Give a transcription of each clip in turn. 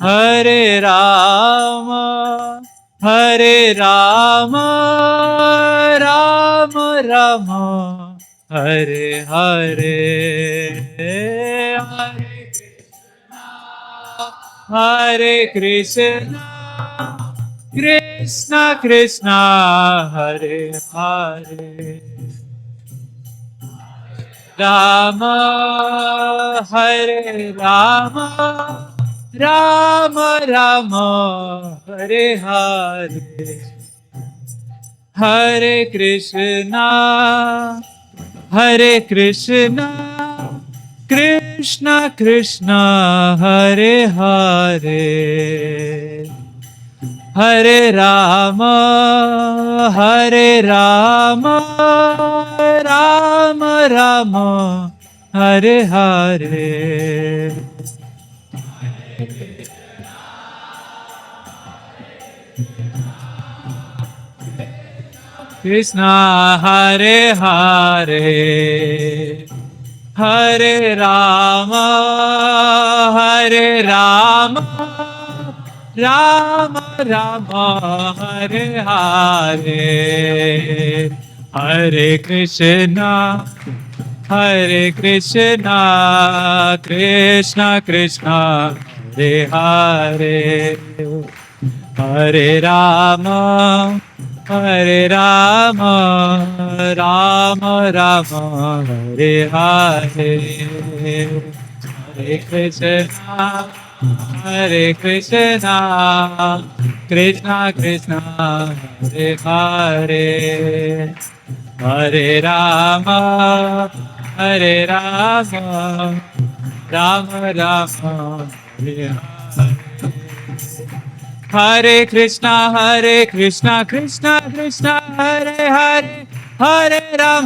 हरे राम राम राम हरे हरे, हरे कृष्णा कृष्णा कृष्णा हरे हरे, राम हरे राम राम राम हरे हरे, हरे कृष्णा कृष्णा कृष्णा हरे हरे, हरे राम राम राम हरे हरे, कृष्णा हरे हरे, हरे राम राम राम हरे हरे, हरे कृष्णा कृष्णा कृष्णा हरे हरे, हरे राम राम राम हरे हरे, हरे कृष्णा कृष्णा कृष्णा हरे हरे, हरे राम राम हरे हरे, हरे कृष्णा कृष्णा कृष्णा हरे हरे,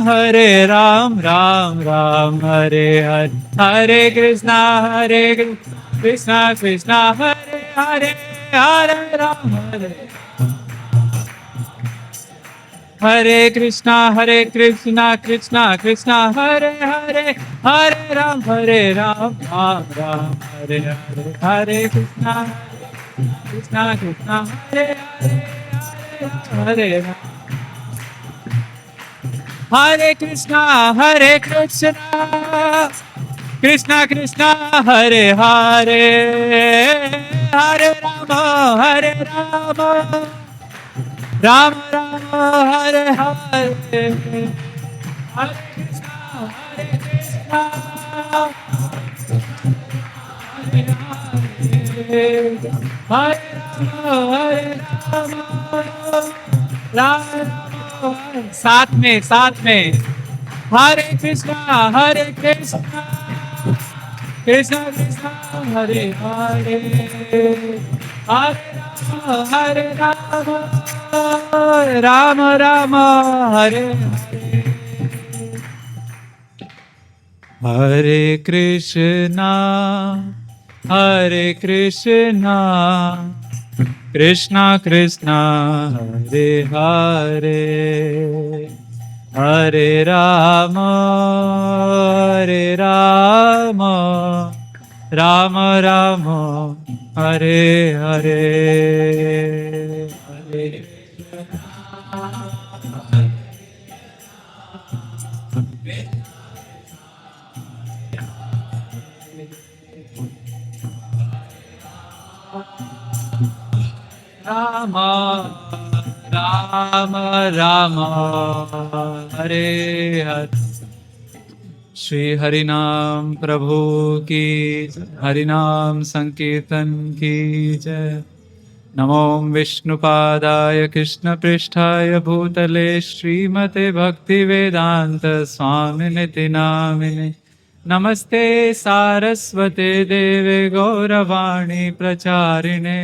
हरे राम राम राम हरे हरे, हरे कृष्णा कृष्णा कृष्णा हरे हरे, हरे राम हरे कृष्णा कृष्णा कृष्णा हरे हरे, हरे राम राम राम हरे हरे, हरे कृष्णा कृष्णा हरे हरे, हरे राम, हरे कृष्णा कृष्णा कृष्णा हरे हरे, हरे राम राम राम हरे हरे, हरे कृष्णा हरे हरे, हरे राम राम राम, साथ में हरे कृष्णा कृष्णा कृष्णा हरे हरे, हरे राम राम हरे हरे, हरे कृष्णा कृष्णा कृष्णा हरे हरे, हरे राम राम राम हरे हरे, हरे राम राम हरे हरे, श्री हरिनाम प्रभु की, हरिनाम संकीर्तन की जय। नमो विष्णुपादाय कृष्णपृष्ठाय भूतले श्रीमते भक्तिवेदांत स्वामिनिति नामिने, नमस्ते सारस्वते देवे गौरवाणी प्रचारिणे,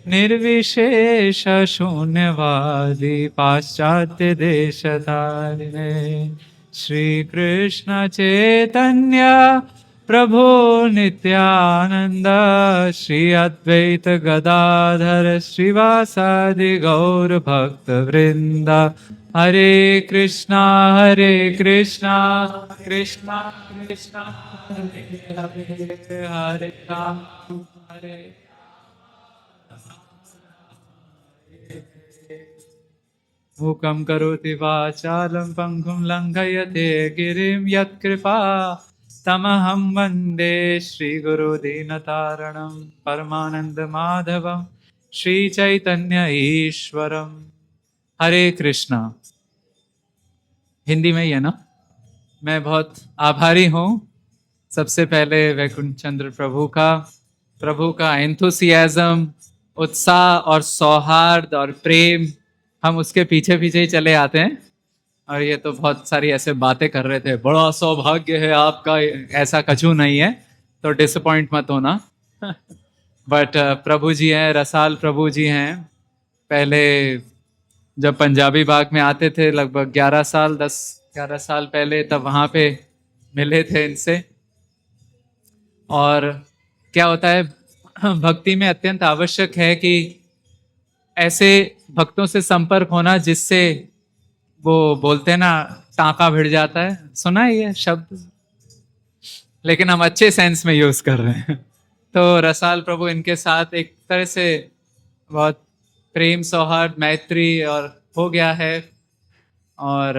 निर्विशेष शून्यवादी पाश्चात्य देशतारिणे, श्री कृष्ण चैतन्य प्रभु नित्यानंद, श्री अद्वैत गदाधर श्रीवासादि गौर भक्त वृंदा, हरे कृष्णा कृष्णा कृष्णा हरे हरे हरे राम हरे मूकं करोति वाचालं पङ्गुं लङ्घयते गिरिं यत्कृपा तमहं वन्दे श्रीगुरुदीनतारणं परमानन्दमाधवं श्रीचैतन्य ईश्वरम्। हरे कृष्णा। हिंदी में ही है ना। मैं बहुत आभारी हूँ सबसे पहले वैकुंठ चंद्र प्रभु का एंथुसियाज्म, उत्साह और सौहार्द और प्रेम, हम उसके पीछे पीछे ही चले आते हैं। और ये तो बहुत सारी ऐसे बातें कर रहे थे, बड़ा सौभाग्य है आपका, ऐसा कछु नहीं है, तो डिसअपॉइंट मत होना। बट प्रभु जी हैं, रसाल प्रभु जी हैं। पहले जब पंजाबी बाग में आते थे लगभग 11 साल पहले, तब वहाँ पे मिले थे इनसे। और क्या होता है, भक्ति में अत्यंत आवश्यक है कि ऐसे भक्तों से संपर्क होना जिससे वो बोलते हैं ना, टाँका भिड़ जाता है। सुना है ये शब्द, लेकिन हम अच्छे सेंस में यूज कर रहे हैं। तो रसाल प्रभु इनके साथ एक तरह से बहुत प्रेम, सौहार्द, मैत्री और हो गया है। और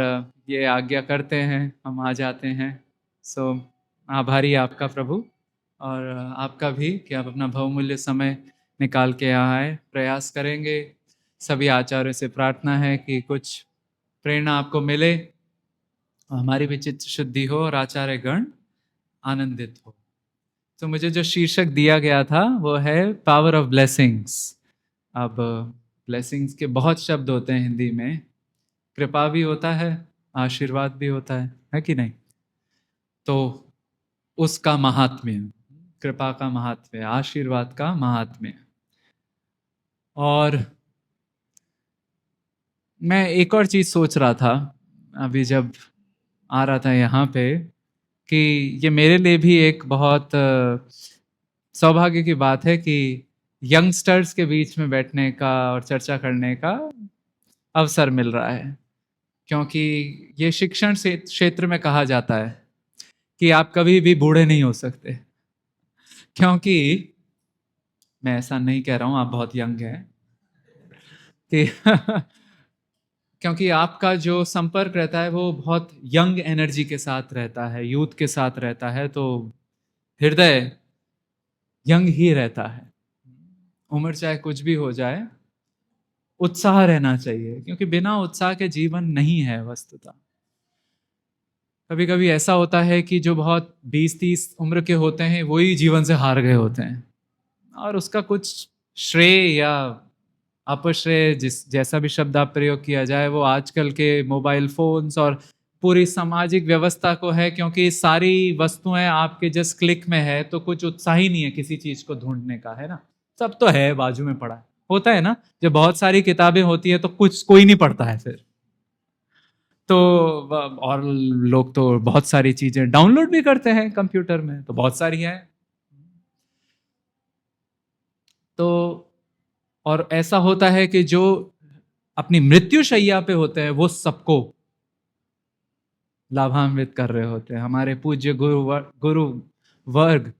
ये आज्ञा करते हैं, हम आ जाते हैं। सो आभारी आपका प्रभु, और आपका भी कि आप अपना बहुमूल्य समय निकाल के यहाँ आए। प्रयास करेंगे, सभी आचार्यों से प्रार्थना है कि कुछ प्रेरणा आपको मिले, हमारी भी चित्त शुद्धि हो और आचार्य गण आनंदित हो। तो मुझे जो शीर्षक दिया गया था वो है पावर ऑफ ब्लेसिंग्स। अब ब्लेसिंग्स के बहुत शब्द होते हैं हिंदी में, कृपा भी होता है, आशीर्वाद भी होता है कि नहीं। तो उसका महात्म्य, कृपा का महात्म्य, आशीर्वाद का महात्म्य। और मैं एक और चीज सोच रहा था अभी जब आ रहा था यहाँ पे, कि ये मेरे लिए भी एक बहुत सौभाग्य की बात है कि यंगस्टर्स के बीच में बैठने का और चर्चा करने का अवसर मिल रहा है। क्योंकि ये शिक्षण क्षेत्र में कहा जाता है कि आप कभी भी बूढ़े नहीं हो सकते। क्योंकि मैं ऐसा नहीं कह रहा हूँ, आप बहुत यंग हैं कि क्योंकि आपका जो संपर्क रहता है वो बहुत यंग एनर्जी के साथ रहता है, यूथ के साथ रहता है, तो हृदय यंग ही रहता है। उम्र चाहे कुछ भी हो जाए, उत्साह रहना चाहिए, क्योंकि बिना उत्साह के जीवन नहीं है वस्तुतः। कभी कभी ऐसा होता है कि जो बहुत 20-30 उम्र के होते हैं वही जीवन से हार गए होते हैं, और उसका कुछ श्रेय या अपश्रेय, जिस जैसा भी शब्द आप प्रयोग किया जाए, वो आजकल के मोबाइल फोन्स और पूरी सामाजिक व्यवस्था को है। क्योंकि सारी वस्तुएं आपके जस्ट क्लिक में है, तो कुछ उत्साह ही नहीं है किसी चीज को ढूंढने का, है ना। सब तो है, बाजू में पड़ा है, होता है ना। जब बहुत सारी किताबें होती है तो कुछ कोई नहीं पढ़ता है फिर तो। और लोग तो बहुत सारी चीजें डाउनलोड भी करते हैं कंप्यूटर में, तो बहुत सारी है। तो और ऐसा होता है कि जो अपनी मृत्यु शैया पे होते हैं वो सबको लाभान्वित कर रहे होते हैं। हमारे पूज्य गुरु वर्ग,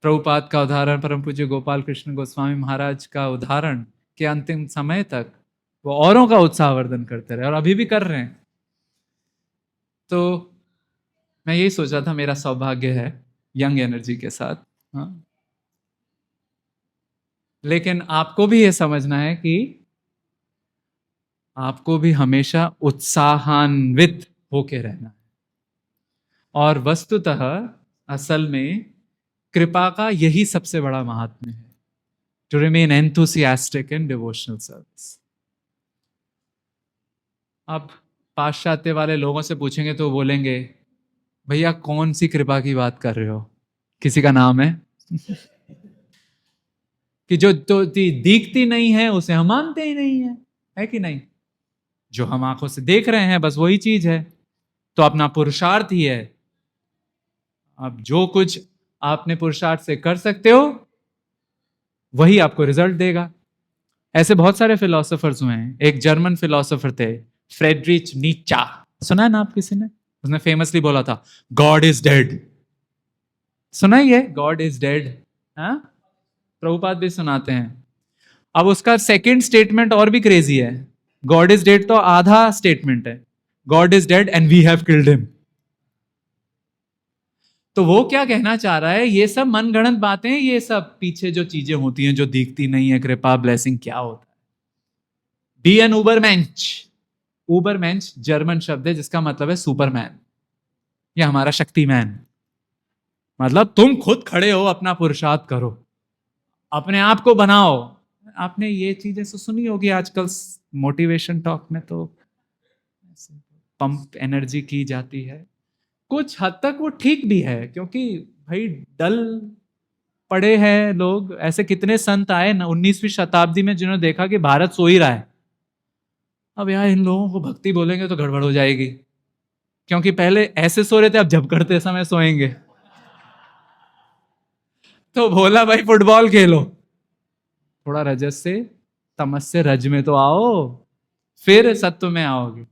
प्रभुपाद का उदाहरण, परम पूज्य गोपाल कृष्ण गोस्वामी महाराज का उदाहरण, के अंतिम समय तक वो औरों का उत्साहवर्धन करते रहे और अभी भी कर रहे हैं। तो मैं यही सोच रहा था, मेरा सौभाग्य है यंग एनर्जी के साथ। हाँ, लेकिन आपको भी ये समझना है कि आपको भी हमेशा उत्साहान्वित होके रहना है। और वस्तुतः असल में कृपा का यही सबसे बड़ा महात्म्य है, to remain enthusiastic in devotional service. अब पाश्चात्य वाले लोगों से पूछेंगे तो बोलेंगे, भैया कौन सी कृपा की बात कर रहे हो, किसी का नाम है कि जो तो दिखती नहीं है उसे हम मानते ही नहीं है कि नहीं। जो हम आंखों से देख रहे हैं बस वही चीज है, तो अपना पुरुषार्थ ही है। अब जो कुछ आपने पुरुषार्थ से कर सकते हो वही आपको रिजल्ट देगा। ऐसे बहुत सारे फिलोसोफर्स हुए हैं। एक जर्मन फिलोसोफर थे फ्रेडरिच नीचा, सुना है ना आप किसी ने? उसने फेमसली बोला था गॉड इज डेड। सुना ही है गॉड इज डेड? हाँ, प्रभुपाद भी सुनाते हैं। अब उसका सेकंड स्टेटमेंट और भी क्रेजी है। गॉड इज डेड तो आधा स्टेटमेंट है, God is dead and we have killed him. तो वो क्या कहना चाह रहा है, ये सब मनगढ़ंत बातें, ये सब पीछे जो चीजें होती हैं जो दिखती नहीं है, कृपा ब्लेसिंग क्या होता है। Be an ubermensch. Ubermensch German शब्द है जिसका मतलब है सुपरमैन या हमारा शक्तिमैन। मतलब तुम खुद खड़े हो, अपना पुरुषार्थ करो, अपने आप को बनाओ। आपने ये चीजें तो सुनी होगी आजकल मोटिवेशन टॉक में, तो पंप एनर्जी की जाती है। कुछ हद तक वो ठीक भी है, क्योंकि भाई डल पड़े हैं लोग। ऐसे कितने संत आए ना 19वीं शताब्दी में जिन्होंने देखा कि भारत सो ही रहा है। अब यार इन लोगों को भक्ति बोलेंगे तो गड़बड़ हो जाएगी, क्योंकि पहले ऐसे सो रहे थे, अब जब करते समय सोएंगे। तो बोला भाई फुटबॉल खेलो, थोड़ा रजस से तमस से रज में तो आओ, फिर सत्व में आओगे।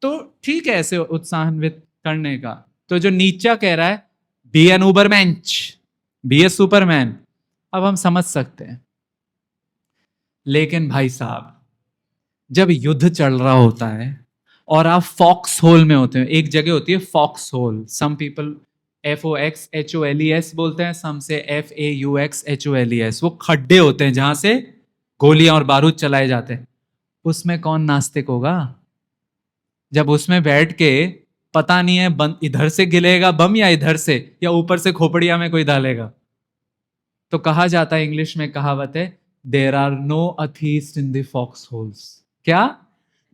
तो ठीक है ऐसे उत्साहान्वित करने का। तो जो नीचा कह रहा है be N उबरमैंच, B A Superman, अब हम समझ सकते हैं। लेकिन भाई साहब, जब युद्ध चल रहा होता है और आप फॉक्स होल में होते हैं, एक जगह होती है foxhole, some people FOXHOLES बोलते हैं, सम से FAUXHOLES, वो खड्डे होते हैं जहां से गोलियां और बारूद चलाए जाते हैं। उसमें कौन नास्तिक होगा जब उसमें बैठ के पता नहीं है इधर से गिलेगा बम या इधर से, या ऊपर से खोपड़िया में कोई डालेगा। तो कहा जाता है, इंग्लिश में कहावत है, there are no atheist in the fox holes. क्या?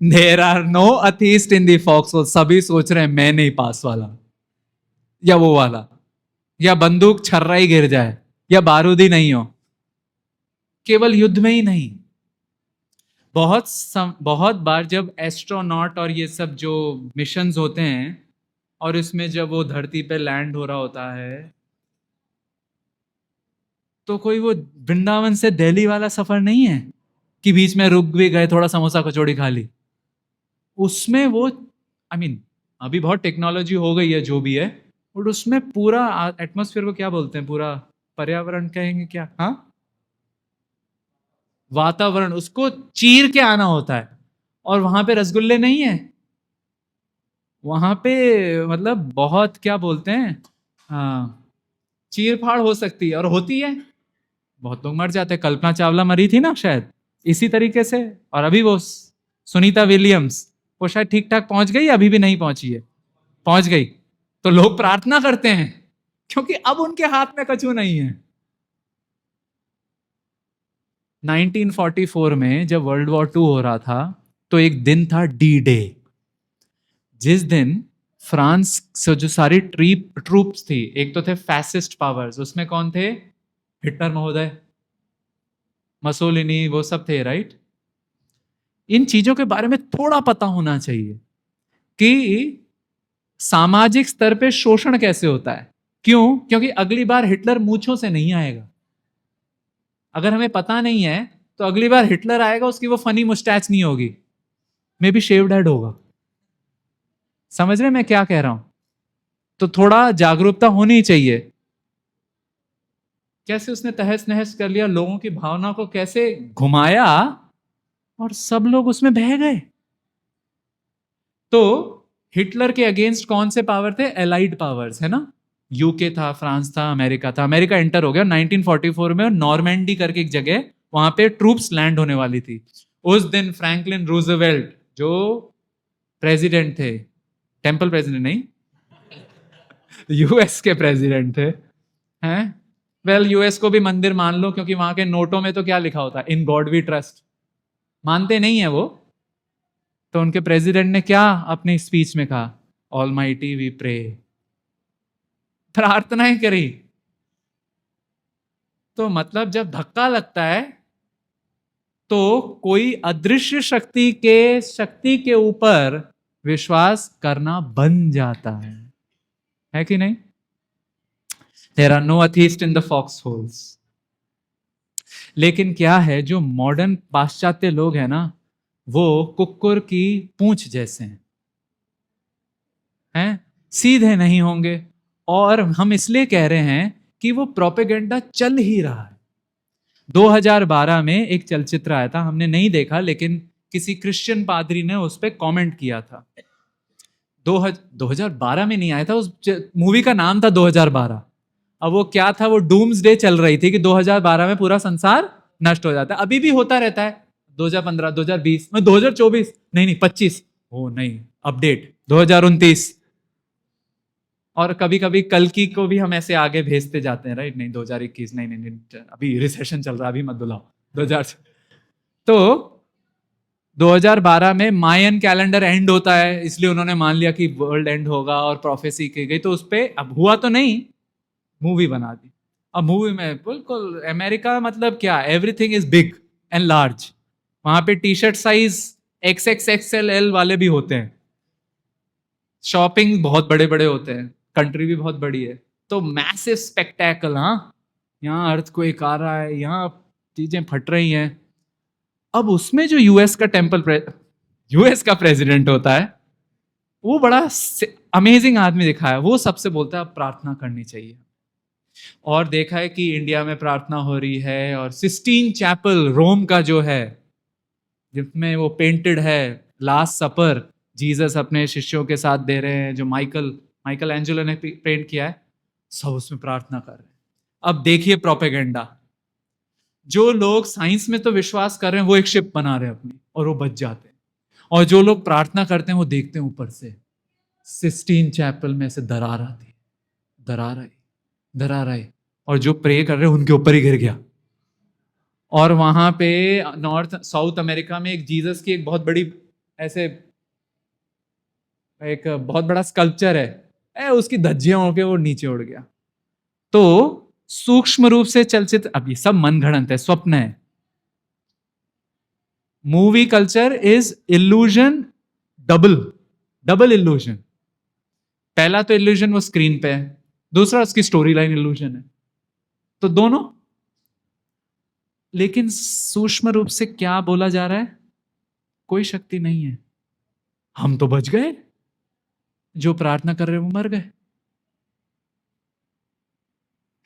There are no atheist in the fox holes. सभी सोच रहे हैं मैं नहीं पास वाला या वो वाला, या बंदूक छर्रा ही गिर जाए, या बारूद ही नहीं हो। केवल युद्ध में ही नहीं, बहुत बार जब एस्ट्रोनॉट और ये सब जो मिशंस होते हैं, और इसमें जब वो धरती पे लैंड हो रहा होता है, तो कोई वो वृंदावन से दिल्ली वाला सफर नहीं है कि बीच में रुक भी गए, थोड़ा समोसा कचौड़ी खा ली। उसमें वो अभी बहुत टेक्नोलॉजी हो गई है जो भी है, और उसमें पूरा एटमॉस्फेयर को क्या बोलते हैं, पूरा पर्यावरण कहेंगे क्या, हाँ, वातावरण, उसको चीर के आना होता है। और वहां पे रसगुल्ले नहीं है, वहां पे मतलब बहुत क्या बोलते हैं, हाँ, चीर फाड़ हो सकती है और होती है। बहुत लोग मर जाते हैं, कल्पना चावला मरी थी ना शायद इसी तरीके से। और अभी वो सुनीता विलियम्स, वो शायद ठीक ठाक पहुंच गई, अभी भी नहीं पहुंची है, पहुंच गई। तो लोग प्रार्थना करते हैं क्योंकि अब उनके हाथ में कछु नहीं है। 1944 में जब वर्ल्ड वॉर 2 हो रहा था, तो एक दिन था डी डे, जिस दिन फ्रांस से जो सारी ट्रूप्स थी, एक तो थे फैसिस्ट पावर्स, उसमें कौन थे, हिटलर महोदय, मसोलिनी, वो सब थे, राइट। इन चीजों के बारे में थोड़ा पता होना चाहिए कि सामाजिक स्तर पे शोषण कैसे होता है। क्यों? क्योंकि अगली बार हिटलर मूंछों से नहीं आएगा। अगर हमें पता नहीं है तो अगली बार हिटलर आएगा, उसकी वो फनी मुस्टैच नहीं होगी, मे बी शेव्ड हेड होगा। समझ रहे मैं क्या कह रहा हूं? तो थोड़ा जागरूकता होनी चाहिए। कैसे उसने तहस नहस कर लिया, लोगों की भावना को कैसे घुमाया, और सब लोग उसमें बह गए। तो हिटलर के अगेंस्ट कौन से पावर थे, एलाइड पावर्स, है ना। यूके था, फ्रांस था, अमेरिका था। अमेरिका एंटर हो गया 1944 में, नॉर्मेंडी करके एक जगह, वहां पे ट्रूप्स लैंड होने वाली थी। उस दिन फ्रैंकलिन रूजवेल्ट जो प्रेसिडेंट थे, टेम्पल प्रेसिडेंट नहीं, यूएस के प्रेसिडेंट थे, हैं। वेल, यूएस को भी मंदिर मान लो, क्योंकि वहां के नोटों में तो क्या लिखा होता है, इन गॉड वी ट्रस्ट। मानते नहीं है वो। तो उनके प्रेसिडेंट ने क्या अपनी स्पीच में कहा, ऑलमाइटी वी प्रे, प्रार्थनाएं करी। तो मतलब जब धक्का लगता है तो कोई अदृश्य शक्ति के ऊपर विश्वास करना बन जाता है कि नहीं। There are no atheist in the fox holes. लेकिन क्या है, जो मॉडर्न पाश्चात्य लोग हैं ना, वो कुक्कुर की पूंछ जैसे हैं, सीधे नहीं होंगे। और हम इसलिए कह रहे हैं कि वो प्रोपेगेंडा चल ही रहा है। 2012 में एक चलचित्र आया था, हमने नहीं देखा, लेकिन किसी क्रिश्चियन पादरी ने उस पर कॉमेंट किया था। 2012 में नहीं आया था, उस मूवी का नाम था 2012। अब वो क्या था, वो डूम्सडे चल रही थी कि 2012 में पूरा संसार नष्ट हो जाता है। अभी भी होता रहता है, 2015, 2020, 2024, नहीं 25, ओ नहीं, अपडेट 2029। और कभी कभी कल की को भी हम ऐसे आगे भेजते जाते हैं, राइट? नहीं 2021, नहीं नहीं नहीं, अभी रिसेशन चल रहा है, अभी मत बुलाओ 2000। तो 2012 में मायन कैलेंडर एंड होता है, इसलिए उन्होंने मान लिया कि वर्ल्ड एंड होगा और प्रोफेसी की गई, तो उस पर अब हुआ तो नहीं, मूवी बना दी। अब मूवी में बिल्कुल अमेरिका मतलब क्या, everything is big and large. वहां पे टी शर्ट साइज XXXL वाले भी होते हैं, शॉपिंग बहुत बड़े बड़े होते हैं, कंट्री भी बहुत बड़ी है। तो मैसिव स्पेक्टेकल, हाँ, यहाँ अर्थ को एक आ रहा है, यहाँ चीजें फट रही हैं। अब उसमें जो यूएस का प्रेसिडेंट होता है, वो बड़ा अमेजिंग आदमी दिखा है। वो सबसे बोलता है अब प्रार्थना करनी चाहिए। और देखा है कि इंडिया में प्रार्थना हो रही है, और सिस्टीन चैपल रोम का जो है, जिसमें वो पेंटेड है लास्ट सपर, जीसस अपने शिष्यों के साथ दे रहे हैं, जो माइकल माइकल एंजेलो ने पेंट किया है, सब उसमें प्रार्थना कर रहे हैं। अब देखिए प्रोपेगेंडा, जो लोग साइंस में तो विश्वास कर रहे हैं वो एक शिप बना रहे हैं अपनी, और वो बच जाते हैं। और जो लोग प्रार्थना करते हैं वो देखते हैं ऊपर से सिस्टीन चैपल में से दरार आती है, दरार आई, दरार आई, और जो प्रे कर रहे हैं उनके ऊपर ही गिर गया। और वहां पे नॉर्थ साउथ अमेरिका में एक जीसस की एक बहुत बड़ी ऐसे एक बहुत बड़ा स्कल्पचर है, उसकी धज्जियां होके वो नीचे उड़ गया। तो सूक्ष्म रूप से चलचित्र, अब ये सब मन घड़ंत है, स्वप्न है। Movie culture is illusion, double double illusion. पहला तो इल्यूजन वो स्क्रीन पे है, दूसरा उसकी स्टोरी लाइन इल्यूजन है, तो दोनों। लेकिन सूक्ष्म रूप से क्या बोला जा रहा है, कोई शक्ति नहीं है, हम तो बच गए, जो प्रार्थना कर रहे वो मर गए,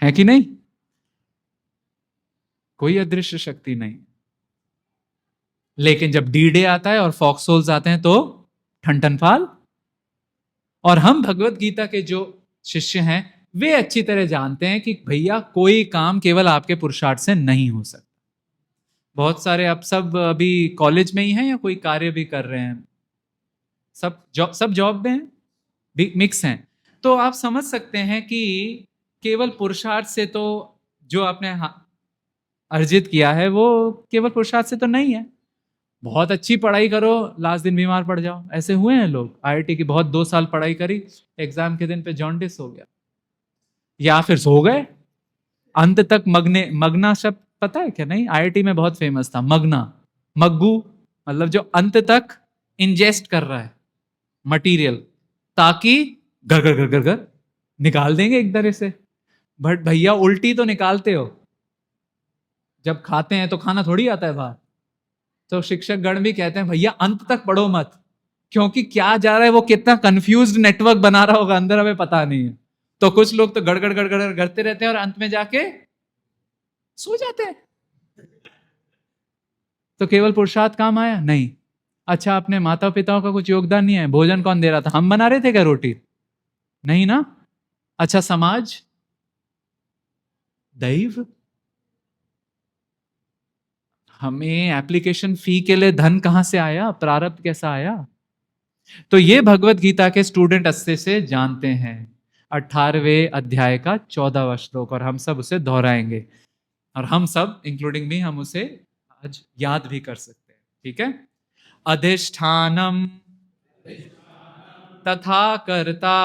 है कि नहीं? कोई अदृश्य शक्ति नहीं। लेकिन जब डी डे आता है और फॉक्सहोल्स आते हैं तो ठन और हम भगवत गीता के जो शिष्य हैं वे अच्छी तरह जानते हैं कि भैया कोई काम केवल आपके पुरुषार्थ से नहीं हो सकता। बहुत सारे अब सब अभी कॉलेज में ही हैं या कोई कार्य भी कर रहे हैं, सब जॉब में हैं, मिक्स हैं। तो आप समझ सकते हैं कि केवल पुरुषार्थ से तो जो आपने अर्जित किया है वो केवल पुरुषार्थ से तो नहीं है। बहुत अच्छी पढ़ाई करो, लास्ट दिन बीमार पड़ जाओ, ऐसे हुए हैं लोग। आईआईटी की बहुत 2 साल पढ़ाई करी, एग्जाम के दिन पे जॉन्डिस हो गया, या फिर सो गए अंत तक। मगना शब्द पता है क्या? नहीं, आईआईटी में बहुत फेमस था मगना, मग्गू, मतलब जो अंत तक इंजेस्ट कर रहा है मटेरियल, ताकि घर घर घर घर घर निकाल देंगे एक तरह से। बट भैया उल्टी तो निकालते हो, जब खाते हैं तो खाना थोड़ी आता है बाहर। तो शिक्षक गण भी कहते हैं भैया अंत तक पढ़ो मत, क्योंकि क्या जा रहा है वो कितना कंफ्यूज्ड नेटवर्क बना रहा होगा अंदर, हमें पता नहीं है। तो कुछ लोग तो गड़गड़ गड़गड़ करते रहते हैं और अंत में जाके सो जाते हैं। तो केवल पुरुषार्थ काम आया? नहीं। अच्छा, अपने माता पिताओं का कुछ योगदान नहीं है? भोजन कौन दे रहा था? हम बना रहे थे क्या रोटी? नहीं ना। अच्छा, समाज, दैव, हमें एप्लीकेशन फी के लिए धन कहां से आया, प्रारब्ध कैसा आया? तो ये भगवत गीता के स्टूडेंट अच्छे से जानते हैं, 18वें अध्याय का 14वां श्लोक, और हम सब उसे दोहराएंगे, और हम सब इंक्लूडिंग मी, हम उसे आज याद भी कर सकते हैं। ठीक है? अधिष्ठानम तथा कर्ता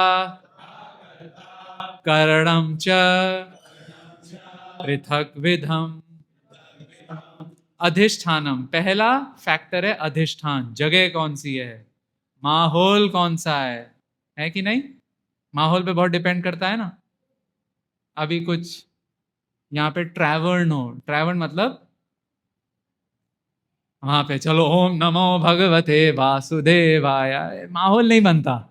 करणम च पृथक विधम। अधिष्ठानम, पहला फैक्टर है अधिष्ठान, जगह कौन सी है, माहौल कौन सा है कि नहीं? माहौल पे बहुत डिपेंड करता है ना। अभी कुछ यहाँ पे ट्रैवर्न हो, ट्रैवर्न मतलब वहां पे चलो ओम नमो भगवते वासुदेवाय, माहौल नहीं बनता।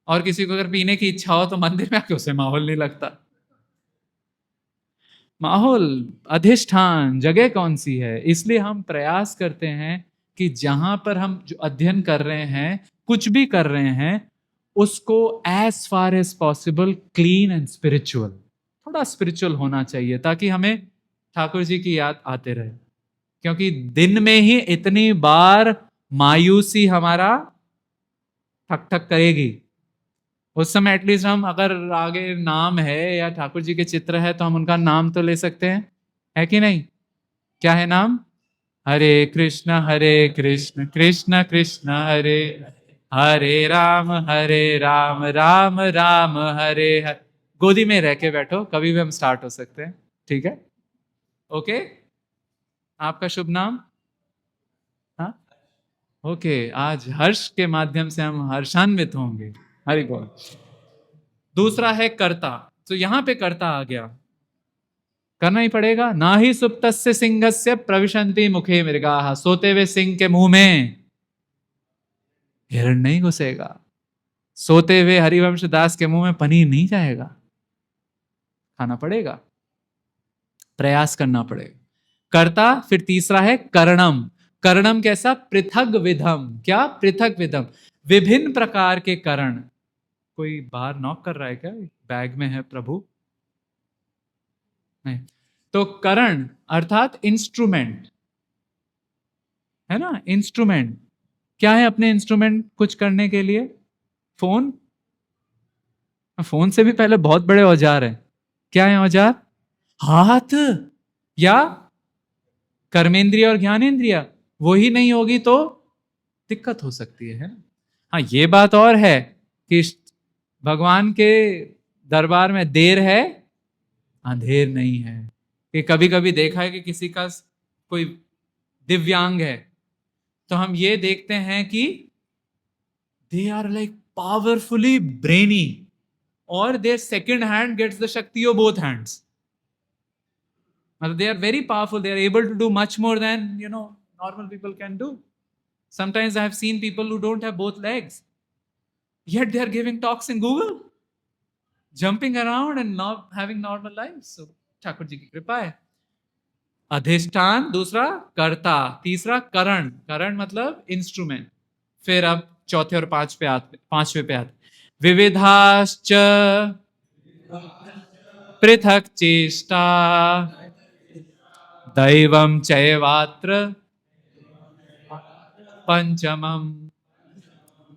और किसी को अगर पीने की इच्छा हो तो मंदिर में आके उसे माहौल नहीं लगता। माहौल, अधिष्ठान जगह कौन सी है? इसलिए हम प्रयास करते हैं कि जहां पर हम जो अध्ययन कर रहे हैं, कुछ भी कर रहे हैं, उसको as far as possible clean and spiritual, थोड़ा स्पिरिचुअल होना चाहिए, ताकि हमें ठाकुर जी की याद आते रहे। क्योंकि दिन में ही इतनी बार मायूसी हमारा ठक ठक करेगी, उस समय एटलीस्ट हम अगर आगे नाम है या ठाकुर जी के चित्र है तो हम उनका नाम तो ले सकते हैं, है कि नहीं? क्या है नाम? हरे कृष्ण कृष्ण कृष्ण हरे हरे राम राम राम राम हरे हरे। गोदी में रह के बैठो, कभी भी हम स्टार्ट हो सकते हैं, ठीक है? ओके, आपका शुभ नाम? हाँ, ओके। आज हर्ष के माध्यम से हम हर्षान्वित होंगे। हरि बोल। दूसरा है कर्ता, तो यहां पे कर्ता आ गया, करना ही पड़ेगा। ना ही सुप्तस्य सिंहस्य प्रविशन्ति मुखे मृगाः, सोते हुए सिंह के मुंह में हिरण नहीं घुसेगा, सोते हुए हरिवंश दास के मुंह में पनीर नहीं जाएगा। खाना पड़ेगा, प्रयास करना पड़ेगा। कर्ता। फिर तीसरा है करणम। करणम कैसा? पृथक विधम। क्या? पृथक विधम, विभिन्न प्रकार के करण। कोई बाहर नॉक कर रहा है क्या? बैग में है प्रभु? नहीं। तो करण अर्थात इंस्ट्रूमेंट, है ना? इंस्ट्रूमेंट क्या है? अपने इंस्ट्रूमेंट कुछ करने के लिए फोन, फोन से भी पहले बहुत बड़े औजार हैं। क्या है औजार? हाथ या कर्मेंद्रिय और ज्ञानेंद्रिय, वो ही नहीं होगी तो दिक्कत हो सकती है ना? हाँ, ये बात और है कि भगवान के दरबार में देर है, अंधेर नहीं है। कि कभी कभी देखा है कि किसी का कोई दिव्यांग है, तो हम ये देखते हैं कि they are like powerfully brainy, और their second hand gets the shakti of both hands. मतलब they are very powerful, they are able to do much more than normal people can do. Sometimes I have seen people who don't have both legs, yet they are giving talks in Google, jumping around and not having normal lives. So Thakur ji की कृपा है। अधिष्ठान दूसरा, कर्ता तीसरा, करण। करण मतलब instrument. फिर अब चौथे और पांचवे पे आते विविधाश्च पृथक चेष्टा दैवम चैवात्र पंचमम।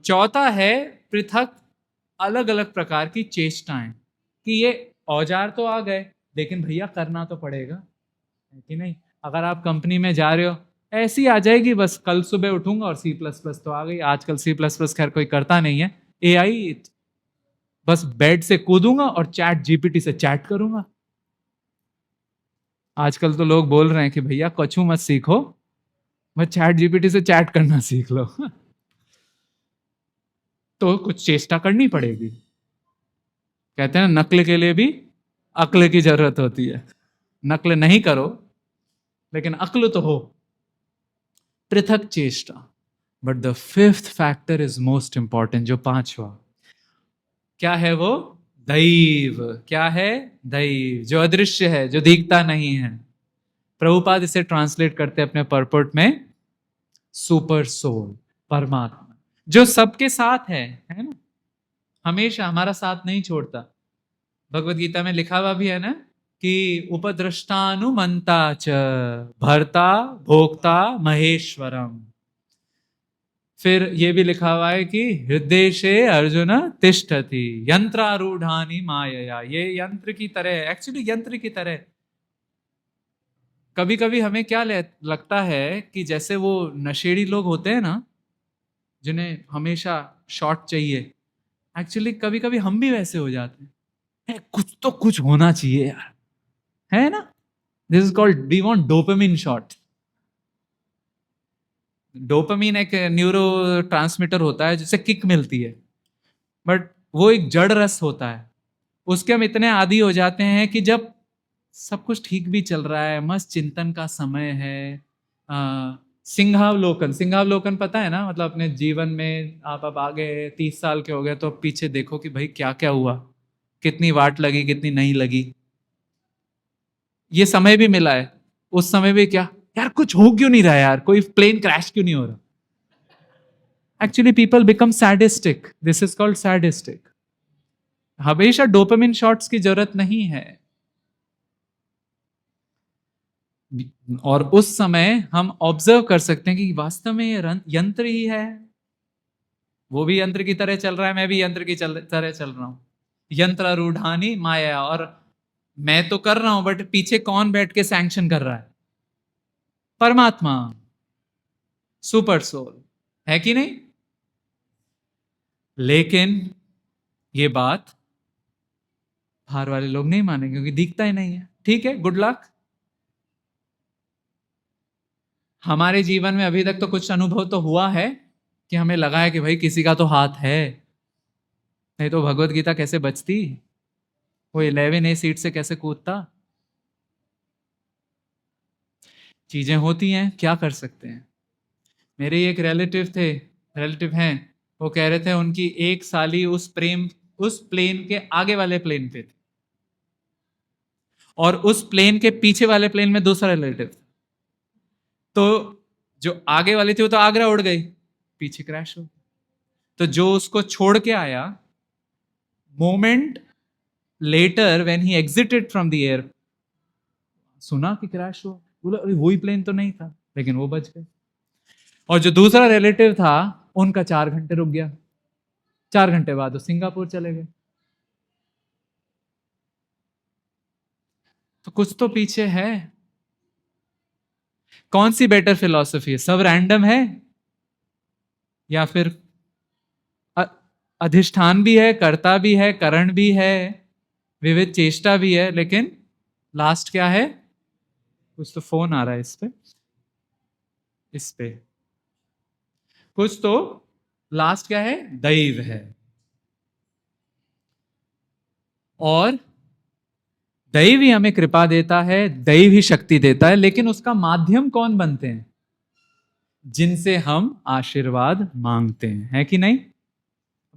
चौथा है पृथक, अलग अलग प्रकार की चेष्टाएं। कि ये औजार तो आ गए, लेकिन भैया करना तो पड़ेगा, है कि नहीं? अगर आप कंपनी में जा रहे हो, ऐसी आ जाएगी बस, कल सुबह उठूंगा और C++ तो आ गई। आजकल C++ खैर कोई करता नहीं है, AI, बस बेड से कूदूंगा और चैट GPT से चैट करूंगा। आजकल तो लोग बोल रहे हैं कि भैया कछु मत सीखो, मैं चैट GPT से चैट करना सीख लो। तो कुछ चेष्टा करनी पड़ेगी। कहते हैं नकल के लिए भी अक्ल की जरूरत होती है। नकल नहीं करो, लेकिन अक्ल तो हो। पृथक चेष्टा। But the fifth factor is most important, जो पांचवा, क्या है वो? दैव। क्या है? दैव, जो अदृश्य है, जो दिखता नहीं है। प्रभुपाद इसे ट्रांसलेट करते हैं अपने परपोर्ट में, सुपर सोल, परमात्मा, जो सबके साथ है ना? हमेशा हमारा साथ नहीं छोड़ता। भगवत गीता में लिखा हुआ भी है ना कि उपद्रष्टानुमंता च भर्ता भोक्ता महेश्वरम। फिर ये भी लिखा हुआ है कि हृदय से अर्जुन तिष्ठति यंत्रारूढ़ानि मायया। ये यंत्र की तरह, एक्चुअली यंत्र की तरह। कभी कभी हमें क्या लगता है कि जैसे वो नशेड़ी लोग होते हैं ना, जिन्हें हमेशा शॉट चाहिए, एक्चुअली कभी कभी हम भी वैसे हो जाते हैं। कुछ तो कुछ होना चाहिए यार, है ना? This is called, we want dopamine shot. Dopamine एक न्यूरो ट्रांसमीटर होता है जिससे किक मिलती है, बट वो एक जड़ रस होता है। उसके हम इतने आदी हो जाते हैं कि जब सब कुछ ठीक भी चल रहा है, मस्त चिंतन का समय है, सिंहावलोकन, सिंहावलोकन पता है ना, मतलब अपने जीवन में आप अब आगे 30 साल के हो गए तो पीछे देखो कि भाई क्या क्या हुआ, कितनी वाट लगी, कितनी नहीं लगी। ये समय भी मिला है, उस समय भी क्या यार कुछ हो क्यों नहीं रहा यार, कोई प्लेन क्रैश क्यों नहीं हो रहा। Actually people become sadistic, this is called sadistic. हमेशा डोपामिन शॉट्स की जरूरत नहीं है। और उस समय हम ऑब्जर्व कर सकते हैं कि वास्तव में ये यंत्र ही है, वो भी यंत्र की तरह चल रहा है, मैं भी यंत्र की तरह चल रहा हूं। यंत्रारूढ़ानी माया, और मैं तो कर रहा हूं बट पीछे कौन बैठ के सैंक्शन कर रहा है? परमात्मा, सुपर सोल, है कि नहीं? लेकिन ये बात बाहर वाले लोग नहीं मानेंगे क्योंकि दिखता ही नहीं है। ठीक है, गुड लक। हमारे जीवन में अभी तक तो कुछ अनुभव तो हुआ है कि हमें लगा है कि भाई किसी का तो हाथ है, नहीं तो भगवत गीता कैसे बचती, वो 11A सीट से कैसे कूदता। चीजें होती हैं, क्या कर सकते हैं। मेरे एक रिलेटिव हैं, वो कह रहे थे उनकी एक साली उस प्लेन के आगे वाले प्लेन पे थी, और उस प्लेन के पीछे वाले प्लेन में दूसरा रिलेटिव था। तो जो आगे वाली थी वो तो आगरा उड़ गई, पीछे क्रैश हो। तो जो उसको छोड़ के आया, moment letter when he exerted from the air, सुना कि क्रैश हुआ, बोला अरे वही प्लेन तो नहीं था, लेकिन वो बच गए। और जो दूसरा रिलेटिव था उनका 4 घंटे रुक गया, 4 घंटे बाद वो सिंगापुर चले गए। तो कुछ तो पीछे है। कौन सी बेटर फिलॉसफी है, सब रैंडम है, या फिर अधिष्ठान भी है, कर्ता भी है, करण भी है, विविध चेष्टा भी है, लेकिन लास्ट क्या है? कुछ तो फोन आ रहा है इस पे कुछ तो लास्ट क्या है? दैव है। और दैव ही हमें कृपा देता है, दैव ही शक्ति देता है, लेकिन उसका माध्यम कौन बनते हैं? जिनसे हम आशीर्वाद मांगते हैं, है कि नहीं?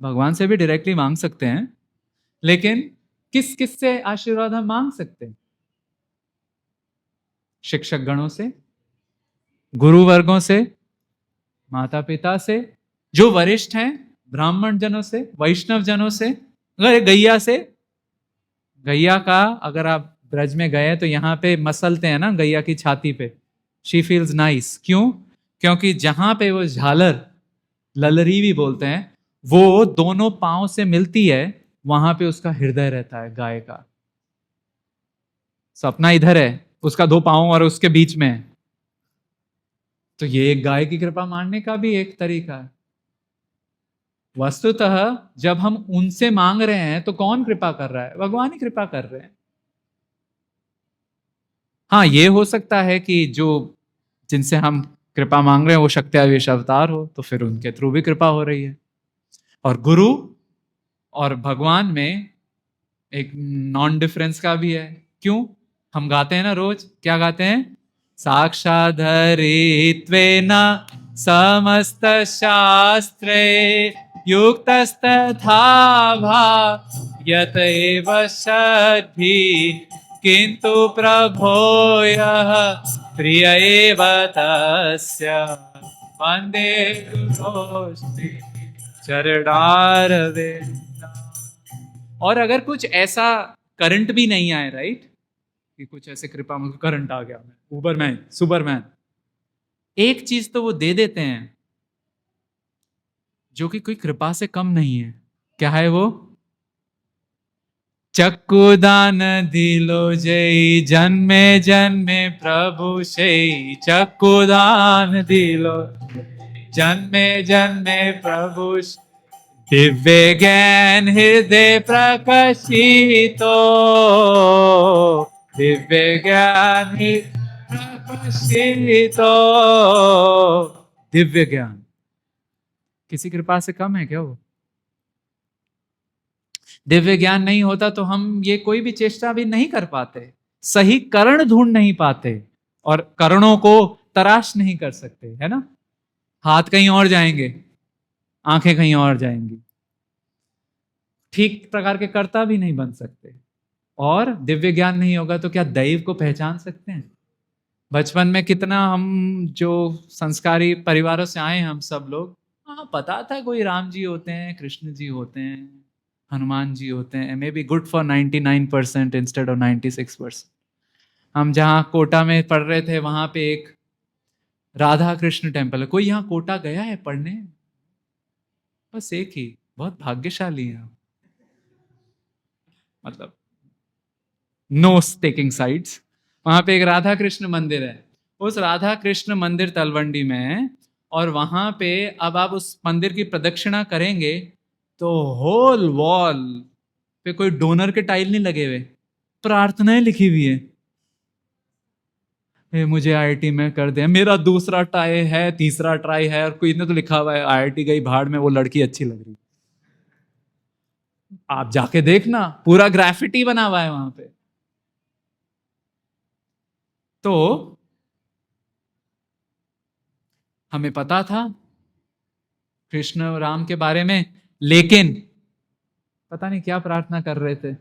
भगवान से भी डायरेक्टली मांग सकते हैं, लेकिन किस किस से आशीर्वाद हम मांग सकते हैं? शिक्षक गणों से, गुरु वर्गों से, माता पिता से, जो वरिष्ठ हैं, ब्राह्मण जनों से, वैष्णव जनों से, अगर गैया से। गैया का अगर आप ब्रज में गए तो यहाँ पे मसलते हैं ना गैया की छाती पे, शी फील्स नाइस। क्यों? क्योंकि जहां पे वो झालर, ललरी भी बोलते हैं, वो दोनों पांव से मिलती है, वहां पे उसका हृदय रहता है गाय का। सपना इधर है, उसका 2 पांव और उसके बीच में है। तो ये एक गाय की कृपा मानने का भी एक तरीका है। वस्तुतः जब हम उनसे मांग रहे हैं तो कौन कृपा कर रहा है? भगवान ही कृपा कर रहे हैं। हाँ, ये हो सकता है कि जो जिनसे हम कृपा मांग रहे हैं वो शक्त्यावेश अवतार हो, तो फिर उनके थ्रू भी कृपा हो रही है। और गुरु और भगवान में एक नॉन डिफरेंस का भी है। क्यों? हम गाते हैं ना रोज, क्या गाते हैं? साक्षाधरित्वेन समस्त शास्त्रे युक्तस्तथा भाव्यत एव षड्भिः किन्तु प्रभो यः प्रिय एव तस्य वन्दे गुरोस्ति चरणारविंद। और अगर कुछ ऐसा करंट भी नहीं आए, राइट, कि कुछ ऐसे कृपा में करंट आ गया, उबरमैन सुपरमैन, एक चीज तो वो दे देते हैं जो कि कोई कृपा से कम नहीं है। क्या है वो? चक्कुदान दिलो जय जन्मे जन्मे प्रभु से, चक्कुदान दिलो जन्मे जन्मे प्रभु, दिव्य ज्ञान हृदय प्रकाशितो, दिव्य ज्ञान प्रकाशितो। दिव्य ज्ञान किसी कृपा से कम है क्या? वो दिव्य ज्ञान नहीं होता तो हम ये कोई भी चेष्टा भी नहीं कर पाते, सही करण ढूंढ नहीं पाते, और करणों को तराश नहीं कर सकते, है ना। हाथ कहीं और जाएंगे, आंखें कहीं और जाएंगी, ठीक प्रकार के कर्ता भी नहीं बन सकते। और दिव्य ज्ञान नहीं होगा तो क्या दैव को पहचान सकते हैं? बचपन में कितना हम जो संस्कारी परिवारों से आए हैं हम सब लोग, हाँ पता था कोई राम जी होते हैं, कृष्ण जी होते हैं, हनुमान जी होते हैं, may be good for 99% instead of 96%। हम जहाँ कोटा में पढ़ रहे थे वहां पे एक राधा कृष्ण टेम्पल है। कोई यहाँ कोटा गया है पढ़ने? बस एक ही, बहुत भाग्यशाली है, मतलब नो टेकिंग साइड्स। वहां पे एक राधा कृष्ण मंदिर है। उस राधा कृष्ण मंदिर तलवंडी में है, और वहां पे अब आप उस मंदिर की प्रदक्षिणा करेंगे तो होल वॉल पे कोई डोनर के टाइल नहीं लगे हुए, प्रार्थनाएं लिखी हुई है। मुझे आईआईटी में कर दे, मेरा दूसरा ट्राई है, तीसरा ट्राई है, और कोई ने तो लिखा हुआ है आईआईटी गई भाड़ में, वो लड़की अच्छी लग रही। आप जाके देखना, पूरा ग्राफिटी बना हुआ है वहां पे। तो हमें पता था कृष्ण राम के बारे में, लेकिन पता नहीं क्या प्रार्थना कर रहे थे।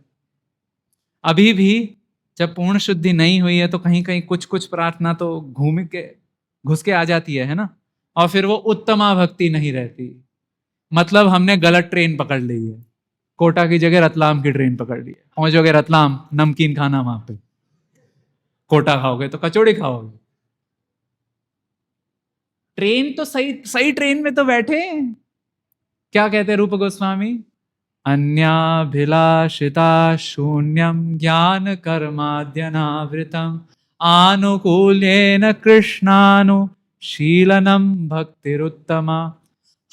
अभी भी जब पूर्ण शुद्धि नहीं हुई है तो कहीं कहीं कुछ कुछ प्रार्थना तो घूम के घुस के आ जाती है ना। और फिर वो उत्तमा भक्ति नहीं रहती, मतलब हमने गलत ट्रेन पकड़ ली है। कोटा की जगह रतलाम की ट्रेन पकड़ ली है, पहुंचोगे रतलाम, नमकीन खाना वहां पे, कोटा खाओगे तो कचौड़ी खाओगे। ट्रेन तो सही सही ट्रेन में तो बैठे। क्या कहते हैं रूप गोस्वामी? अन्याभिलाषिता शून्यम ज्ञान कर्माद्यनावृतम आनुकूल्येन कृष्णानुशीलनम भक्तिरुत्तमा।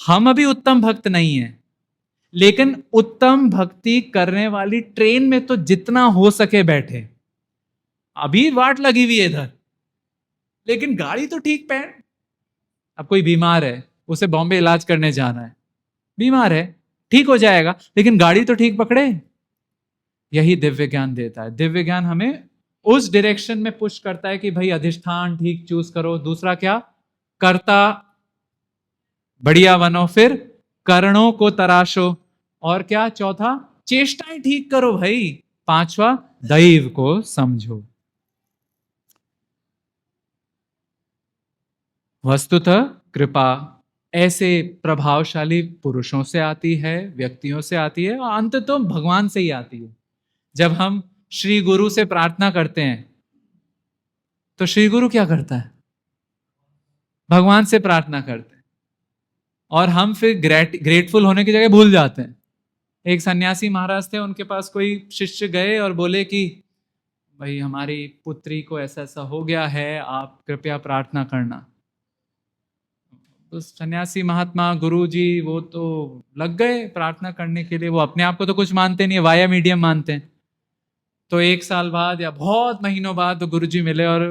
हम अभी उत्तम भक्त नहीं है, लेकिन उत्तम भक्ति करने वाली ट्रेन में तो जितना हो सके बैठे। अभी वाट लगी हुई है इधर, लेकिन गाड़ी तो ठीक पे। अब कोई बीमार है, उसे बॉम्बे इलाज करने जाना है, बीमार है, ठीक हो जाएगा, लेकिन गाड़ी तो ठीक पकड़े। यही दिव्य ज्ञान देता है। दिव्य ज्ञान हमें उस डायरेक्शन में पुश करता है कि भाई अधिष्ठान ठीक चूज करो। दूसरा क्या? कर्ता बढ़िया बनो, फिर करणों को तराशो, और क्या चौथा? चेष्टाएं ठीक करो भाई। पांचवा, दैव को समझो। वस्तुतः कृपा ऐसे प्रभावशाली पुरुषों से आती है, व्यक्तियों से आती है, और अंत तो भगवान से ही आती है। जब हम श्री गुरु से प्रार्थना करते हैं तो श्री गुरु क्या करता है? भगवान से प्रार्थना करते हैं, और हम फिर ग्रेटफुल होने की जगह भूल जाते हैं। एक सन्यासी महाराज थे, उनके पास कोई शिष्य गए और बोले कि भाई हमारी पुत्री को ऐसा ऐसा हो गया है, आप कृपया प्रार्थना करना। तो सन्यासी महात्मा गुरु जी वो तो लग गए प्रार्थना करने के लिए। वो अपने आप को तो कुछ मानते नहीं है, वाया मीडियम मानते हैं। तो एक साल बाद या बहुत महीनों बाद तो गुरु जी मिले, और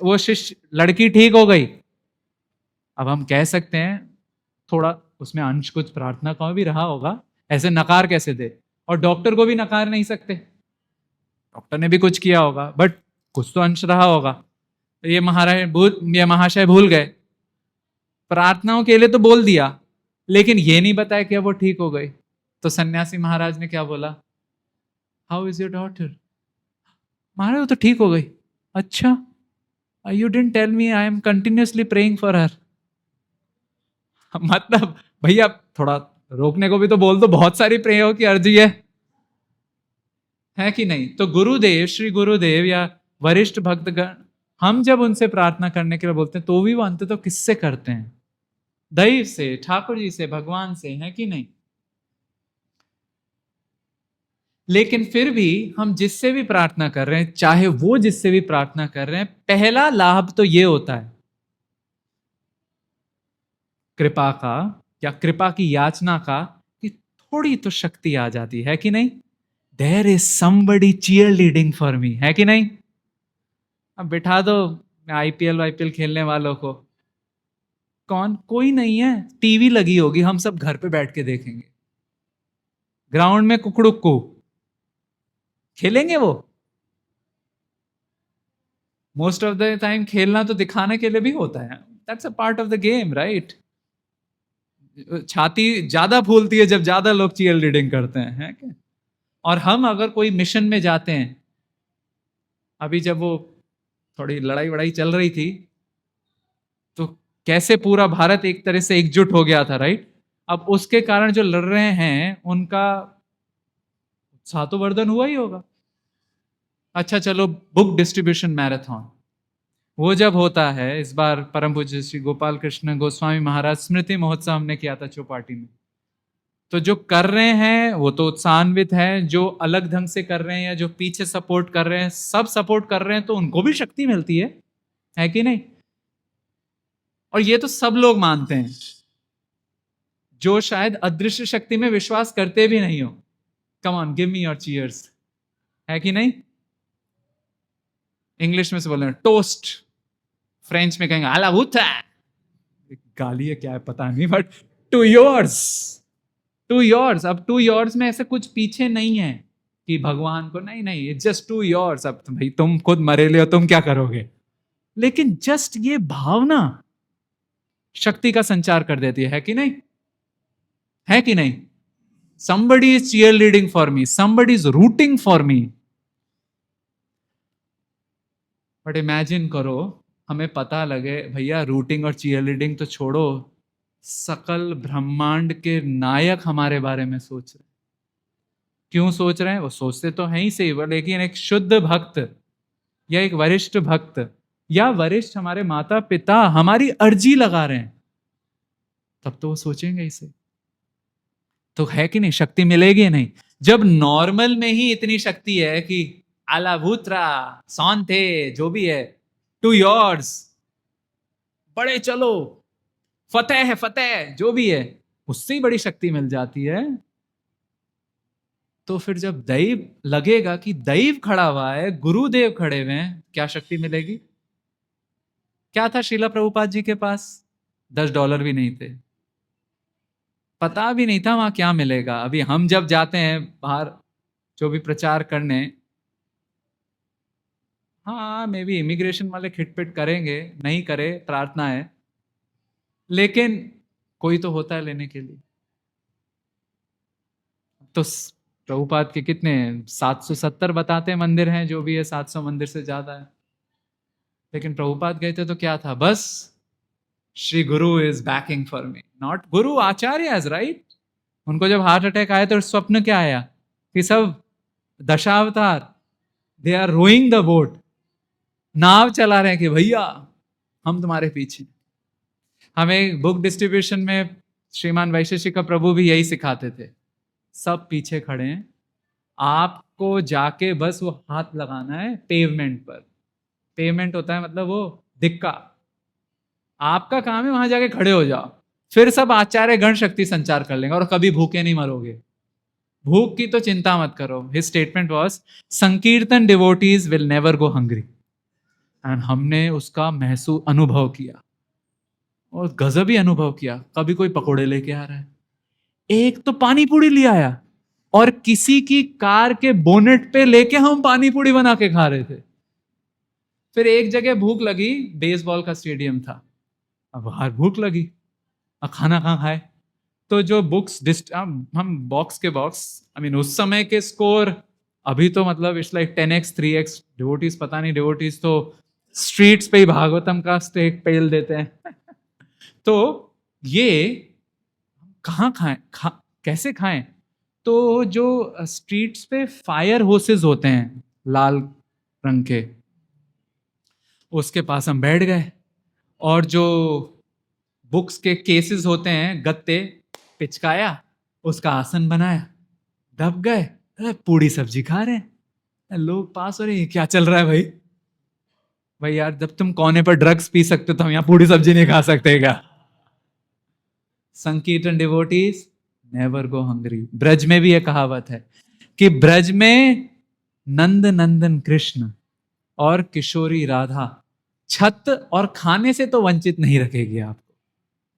वो शिष्य लड़की ठीक हो गई। अब हम कह सकते हैं थोड़ा उसमें अंश कुछ प्रार्थना का भी रहा होगा, ऐसे नकार कैसे दे? और डॉक्टर को भी नकार नहीं सकते, डॉक्टर ने भी कुछ किया होगा, बट कुछ तो अंश रहा होगा। तो ये महाशय भूल गए, प्रार्थनाओं के लिए तो बोल दिया, लेकिन ये नहीं बताया कि अब वो ठीक हो गई। तो सन्यासी महाराज ने क्या बोला? How is your daughter? Maharaj वो तो ठीक हो गई। अच्छा, you didn't tell me, I am continuously praying for her. मतलब भैया थोड़ा रोकने को भी तो बोल दो, बहुत सारी प्रेयों की अर्जी है कि नहीं? तो गुरुदेव, श्री गुरुदेव या वरिष्ठ भक्तगण, हम जब उनसे प्रार्थना करने के लिए बोलते हैं तो भी वो अंत तो किससे करते हैं? दैव से, ठाकुर जी से, भगवान से, है कि नहीं? लेकिन फिर भी हम जिससे भी प्रार्थना कर रहे हैं, चाहे वो जिससे भी प्रार्थना कर रहे हैं, पहला लाभ तो ये होता है कृपा का, या कृपा की याचना का, कि थोड़ी तो शक्ति आ जाती है कि नहीं? There is somebody cheer leading for me, है कि नहीं? अब बिठा दो आईपीएल वाईपीएल खेलने वालों को, कौन? कोई नहीं है, टीवी लगी होगी, हम सब घर पे बैठ के देखेंगे, ग्राउंड में कुकड़ुक को खेलेंगे वो। मोस्ट ऑफ द टाइम खेलना तो दिखाने के लिए भी होता है, that's a part of the game, right? छाती ज्यादा फूलती है जब ज्यादा लोग चीयर लीडिंग करते हैं, है क्या? और हम अगर कोई मिशन में जाते हैं, अभी जब वो थोड़ी लड़ाई वड़ाई चल रही थी, तो कैसे पूरा भारत एक तरह से एकजुट हो गया था, राइट? अब उसके कारण जो लड़ रहे हैं उनका सातों वर्धन हुआ ही होगा। अच्छा चलो, बुक डिस्ट्रीब्यूशन मैराथन वो जब होता है, इस बार परम पूज्य श्री गोपाल कृष्ण गोस्वामी महाराज स्मृति महोत्सव हमने किया था चौपाटी में। तो जो कर रहे हैं वो तो उत्साहान्वित है, जो अलग ढंग से कर रहे हैं या जो पीछे सपोर्ट कर रहे हैं, सब सपोर्ट कर रहे हैं, तो उनको भी शक्ति मिलती है कि नहीं? और ये तो सब लोग मानते हैं जो शायद अदृश्य शक्ति में विश्वास करते भी नहीं हो। Come on, give me your cheers, है कि नहीं? इंग्लिश में से बोल रहे हैं टोस्ट, फ्रेंच में कहेंगे आला भूता, गाली है क्या है पता नहीं, but two years, two years. अब टू योर्स में ऐसे कुछ पीछे नहीं है कि भगवान को, नहीं नहीं, इट्स जस्ट टू योर्स। अब भाई तुम खुद मरेले हो, तुम क्या करोगे? लेकिन जस्ट ये भावना शक्ति का संचार कर देती है कि नहीं? है कि नहीं? somebody is cheerleading for me, somebody is rooting for me. But imagine करो, हमें पता लगे भैया रूटिंग और चीयरलीडिंग तो छोड़ो, सकल ब्रह्मांड के नायक हमारे बारे में सोच रहे। क्यों सोच रहे हैं? वो सोचते तो हैं ही सही, लेकिन एक शुद्ध भक्त या एक वरिष्ठ भक्त या वरिष्ठ हमारे माता पिता हमारी अर्जी लगा रहे हैं, तब तो वो सोचेंगे इसे। तो है कि नहीं, शक्ति मिलेगी नहीं। जब नॉर्मल में ही इतनी शक्ति है कि आलाभूत्रा सौन थे, जो भी है, टू योर्स, बड़े चलो, फतेह है फतेह, जो भी है, उससे ही बड़ी शक्ति मिल जाती है। तो फिर जब दैव लगेगा कि दैव खड़ा हुआ है, गुरुदेव खड़े हुए हैं, क्या शक्ति मिलेगी? क्या था श्रीला प्रभुपाद जी के पास? $10 भी नहीं थे, पता भी नहीं था वहां क्या मिलेगा। अभी हम जब जाते हैं बाहर जो भी प्रचार करने, हाँ मे बी इमिग्रेशन वाले खिटपिट करेंगे, नहीं करे, प्रार्थना है, लेकिन कोई तो होता है लेने के लिए। तो प्रभुपाद के कितने 770 बताते हैं मंदिर हैं, जो भी है 700 मंदिर से ज्यादा है। लेकिन प्रभुपाद गए थे तो क्या था? बस श्री गुरु is banking for me, not Guru Acharya is right. उनको जब हार्ट अटैक आया तो स्वप्न क्या आया कि सब Dashavatar, they are rowing the boat, नाव चला रहे हैं कि भैया हम तुम्हारे पीछे। हमें बुक डिस्ट्रीब्यूशन में श्रीमान वैशेषिक प्रभु भी यही सिखाते थे, सब पीछे खड़े हैं, आपको जाके बस वो हाथ लगाना है पेवमेंट पर। पेवमेंट होता है मतलब वो दिक्का, आपका काम है वहां जाके खड़े हो जाओ, फिर सब आचार्य गण शक्ति संचार कर लेंगे और कभी भूखे नहीं मरोगे। भूख की तो चिंता मत करो। हिज स्टेटमेंट वाज, संकीर्तन devotees will never go hungry. And हमने उसका महसूस अनुभव किया और गजब ही अनुभव किया। कभी कोई पकोड़े लेके आ रहा है, एक तो पानी पूड़ी ले आया और किसी की कार के बोनेट पे लेके हम पानी पूड़ी बना के खा रहे थे। फिर एक जगह भूख लगी, बेसबॉल का स्टेडियम था, अब बाहर भूख लगी, अब खाना कहाँ खाए? तो जो हम बॉक्स के बॉक्स, आई मीन उस समय के स्कोर, अभी तो मतलब it's like 10x 3x। Devotees पता नहीं, डिवोटीज तो स्ट्रीट्स पे ही भागवतम का स्टेक पेल देते हैं। तो ये कहाँ खाएं, कैसे खाएं? तो जो स्ट्रीट्स पे फायर होसेस होते हैं लाल रंग के, उसके पास हम बैठ गए और जो बुक्स के केसेस होते हैं, गत्ते, पिचकाया, उसका आसन बनाया, दब गए, पूड़ी सब्जी खा रहे हैं। लोग पास हो रहे हैं, क्या चल रहा है भाई? भाई यार, जब तुम कोने पर ड्रग्स पी सकते हो तो हम यहाँ पूड़ी सब्जी नहीं खा सकते क्या? संकीर्तन devotees never go hungry. Braj में भी यह कहावत है कि ब्रज में नंद नंदन कृष्ण और किशोरी राधा छत और खाने से तो वंचित नहीं रखेगी आपको।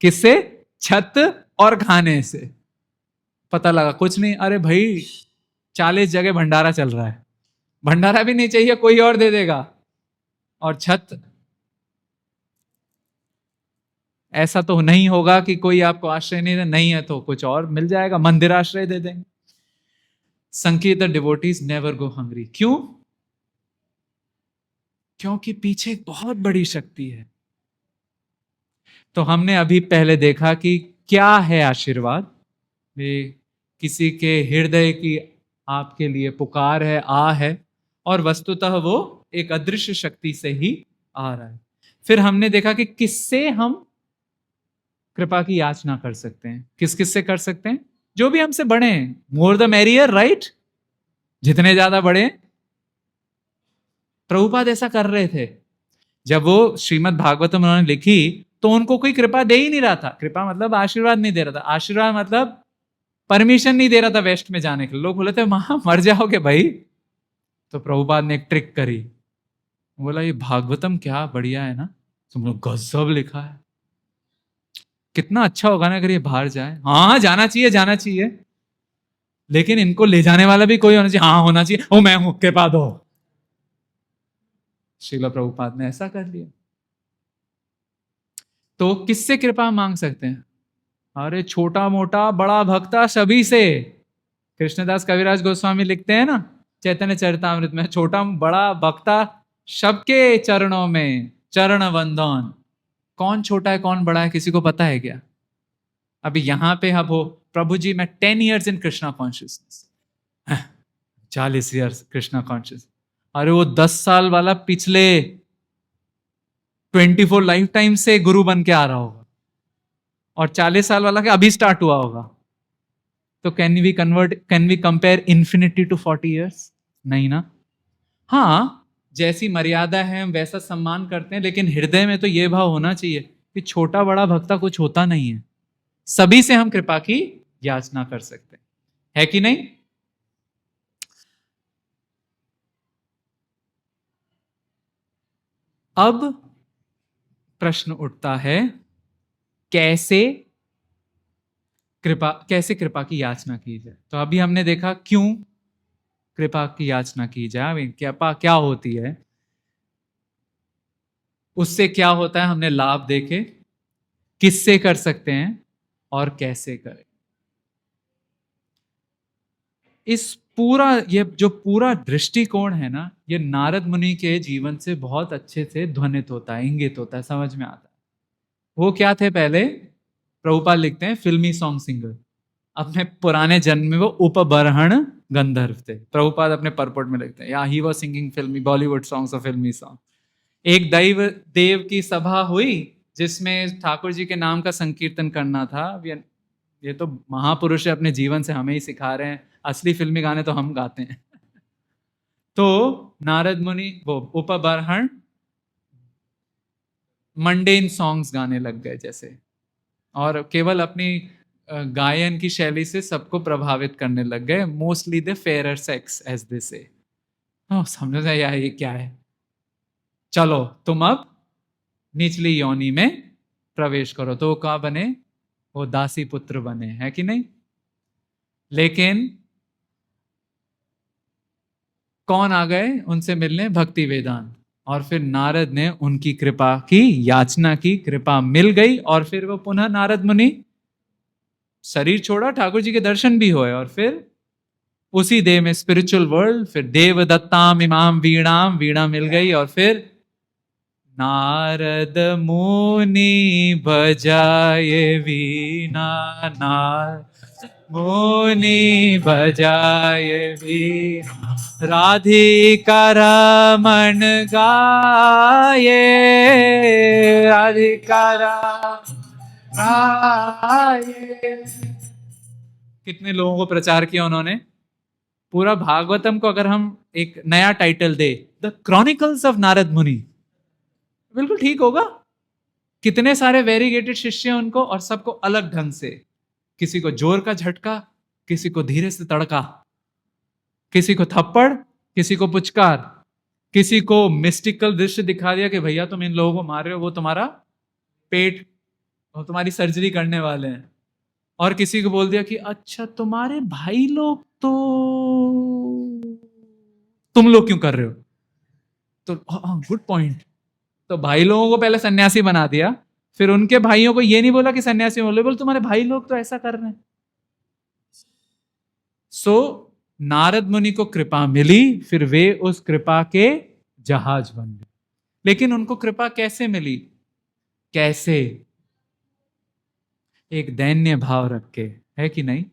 किससे? छत और खाने से। पता लगा कुछ नहीं, अरे भाई 40 जगह भंडारा चल रहा है, भंडारा भी नहीं चाहिए, कोई और दे देगा। और छत, ऐसा तो नहीं होगा कि कोई आपको आश्रय नहीं है तो कुछ और मिल जाएगा, मंदिर आश्रय दे देंगे। संकीर्तन डिवोटीज नेवर गो हंग्री। क्यों? क्योंकि पीछे एक बहुत बड़ी शक्ति है। तो हमने अभी पहले देखा कि क्या है आशीर्वाद। वे किसी के हृदय की आपके लिए पुकार है, आ है, और वस्तुतः वो एक अदृश्य शक्ति से ही आ रहा है। फिर हमने देखा कि किससे हम कृपा की याचना कर सकते हैं। किस किस से कर सकते हैं? जो भी हमसे बड़े हैं, मोर द मैरियर, राइट? जितने ज्यादा बड़े हैं। प्रभुपाद ऐसा कर रहे थे। जब वो श्रीमद् भागवतम उन्होंने लिखी तो उनको कोई कृपा दे ही नहीं रहा था। कृपा मतलब आशीर्वाद नहीं दे रहा था। आशीर्वाद मतलब परमिशन नहीं दे रहा था वेस्ट में जाने के लिए। लोग बोले थे वहां मर जाओगे भाई। तो प्रभुपाद ने एक ट्रिक करी, बोला ये भागवतम क्या बढ़िया है ना, तुम लोग गजब लिखा है, कितना अच्छा होगा ना अगर ये बाहर जाए। हाँ जाना चाहिए, जाना चाहिए, लेकिन इनको ले जाने वाला भी कोई होना चाहिए। हाँ होना चाहिए, ओ मैं हूं, कृपा दो। श्रील प्रभुपाद ने ऐसा कर लिया। तो किससे कृपा मांग सकते हैं? अरे छोटा मोटा बड़ा भक्ता सभी से। कृष्णदास कविराज गोस्वामी लिखते हैं ना चैतन्य चरितामृत में, छोटा बड़ा भक्ता सबके चरणों में चरण वंदन। कौन छोटा है कौन बड़ा है किसी को पता है क्या? अभी यहां पे अब हो प्रभु जी मैं 10 years in Krishna consciousness, 40 years Krishna conscious. अरे वो 10 साल वाला पिछले 24 लाइफ टाइम से गुरु बन के आ रहा होगा, और 40 साल वाला के अभी स्टार्ट हुआ होगा। तो can we compare infinity to 40 years? नहीं ना। हाँ जैसी मर्यादा है हम वैसा सम्मान करते हैं, लेकिन हृदय में तो यह भाव होना चाहिए कि छोटा बड़ा भक्ता कुछ होता नहीं है, सभी से हम कृपा की याचना कर सकते हैं, है कि नहीं? अब प्रश्न उठता है कैसे कृपा की याचना की जाए। तो अभी हमने देखा क्यों कृपा की याचना की जाए, कृपा क्या होती है, उससे क्या होता है हमने लाभ देखे, किससे कर सकते हैं और कैसे करें। इस पूरा ये जो पूरा दृष्टिकोण है ना, ये नारद मुनि के जीवन से बहुत अच्छे से ध्वनित होता है, इंगित होता है, समझ में आता है। वो क्या थे पहले? प्रभुपाद लिखते हैं फिल्मी सॉन्ग सिंगर। अपने पुराने जन्म में वो उपबरहण गंधर्व थे। प्रभुपाद अपने परपोर्ट में लिखते हैं या ही वाज सिंगिंग फिल्मी बॉलीवुड सॉन्ग्स और फिल्मी सॉन्ग। एक दैव देव की सभा हुई जिसमें ठाकुर जी के नाम का संकीर्तन करना था। ये तो महापुरुष अपने जीवन से हमें ही सिखा रहे हैं, असली फिल्मी गाने तो हम गाते हैं। तो नारद मुनि वो उपबरहण मंडेन सॉन्ग्स गाने लग गए जैसे, और केवल अपनी गायन की शैली से सबको प्रभावित करने लग गए। Mostly the fair sex as they say. समझ में यार ये क्या है? चलो तुम अब निचली योनि में प्रवेश करो। तो वो क्या बने? वो दासी पुत्र बने, है कि नहीं? लेकिन कौन आ गए उनसे मिलने? भक्ति वेदांत। और फिर नारद ने उनकी कृपा की याचना की, कृपा मिल गई, और फिर वो पुनः नारद मुनि शरीर छोड़ा, ठाकुर जी के दर्शन भी हुए, और फिर उसी देह में स्पिरिचुअल वर्ल्ड, फिर देव दत्ताम इमाम वीणाम, वीणा मिल गई, और फिर नारद मुनि बजाए वीणा, नारद मुनि बजाए वीणा, राधिका रमन गाये, राधिका रमन गाये। कितने लोगों को प्रचार किया उन्होंने। पूरा भागवतम को अगर हम एक नया title they, the chronicles of Narad मुनि, बिल्कुल ठीक होगा। कितने सारे वेरीगेटेड शिष्य हैं उनको, और सबको अलग ढंग से, किसी को जोर का झटका, किसी को धीरे से तड़का, किसी को थप्पड़, किसी को पुचकार, किसी को मिस्टिकल दृश्य दिखा दिया कि भैया तुम इन लोगों को मार रहे हो, वो तुम्हारा पेट, वो तुम्हारी सर्जरी करने वाले हैं, और किसी को बोल दिया कि अच्छा तुम्हारे भाई लोग तो तुम लोग क्यों कर रहे हो। तो गुड पॉइंट, तो भाई लोगों को पहले सन्यासी बना दिया, फिर उनके भाइयों को ये नहीं बोला कि सन्यासी बोले तुम्हारे भाई लोग तो ऐसा कर रहे हैं। सो नारद मुनि को कृपा मिली, फिर वे उस कृपा के जहाज बन गए। लेकिन उनको कृपा कैसे मिली? कैसे? एक दैन्य भाव रख के, है कि नहीं?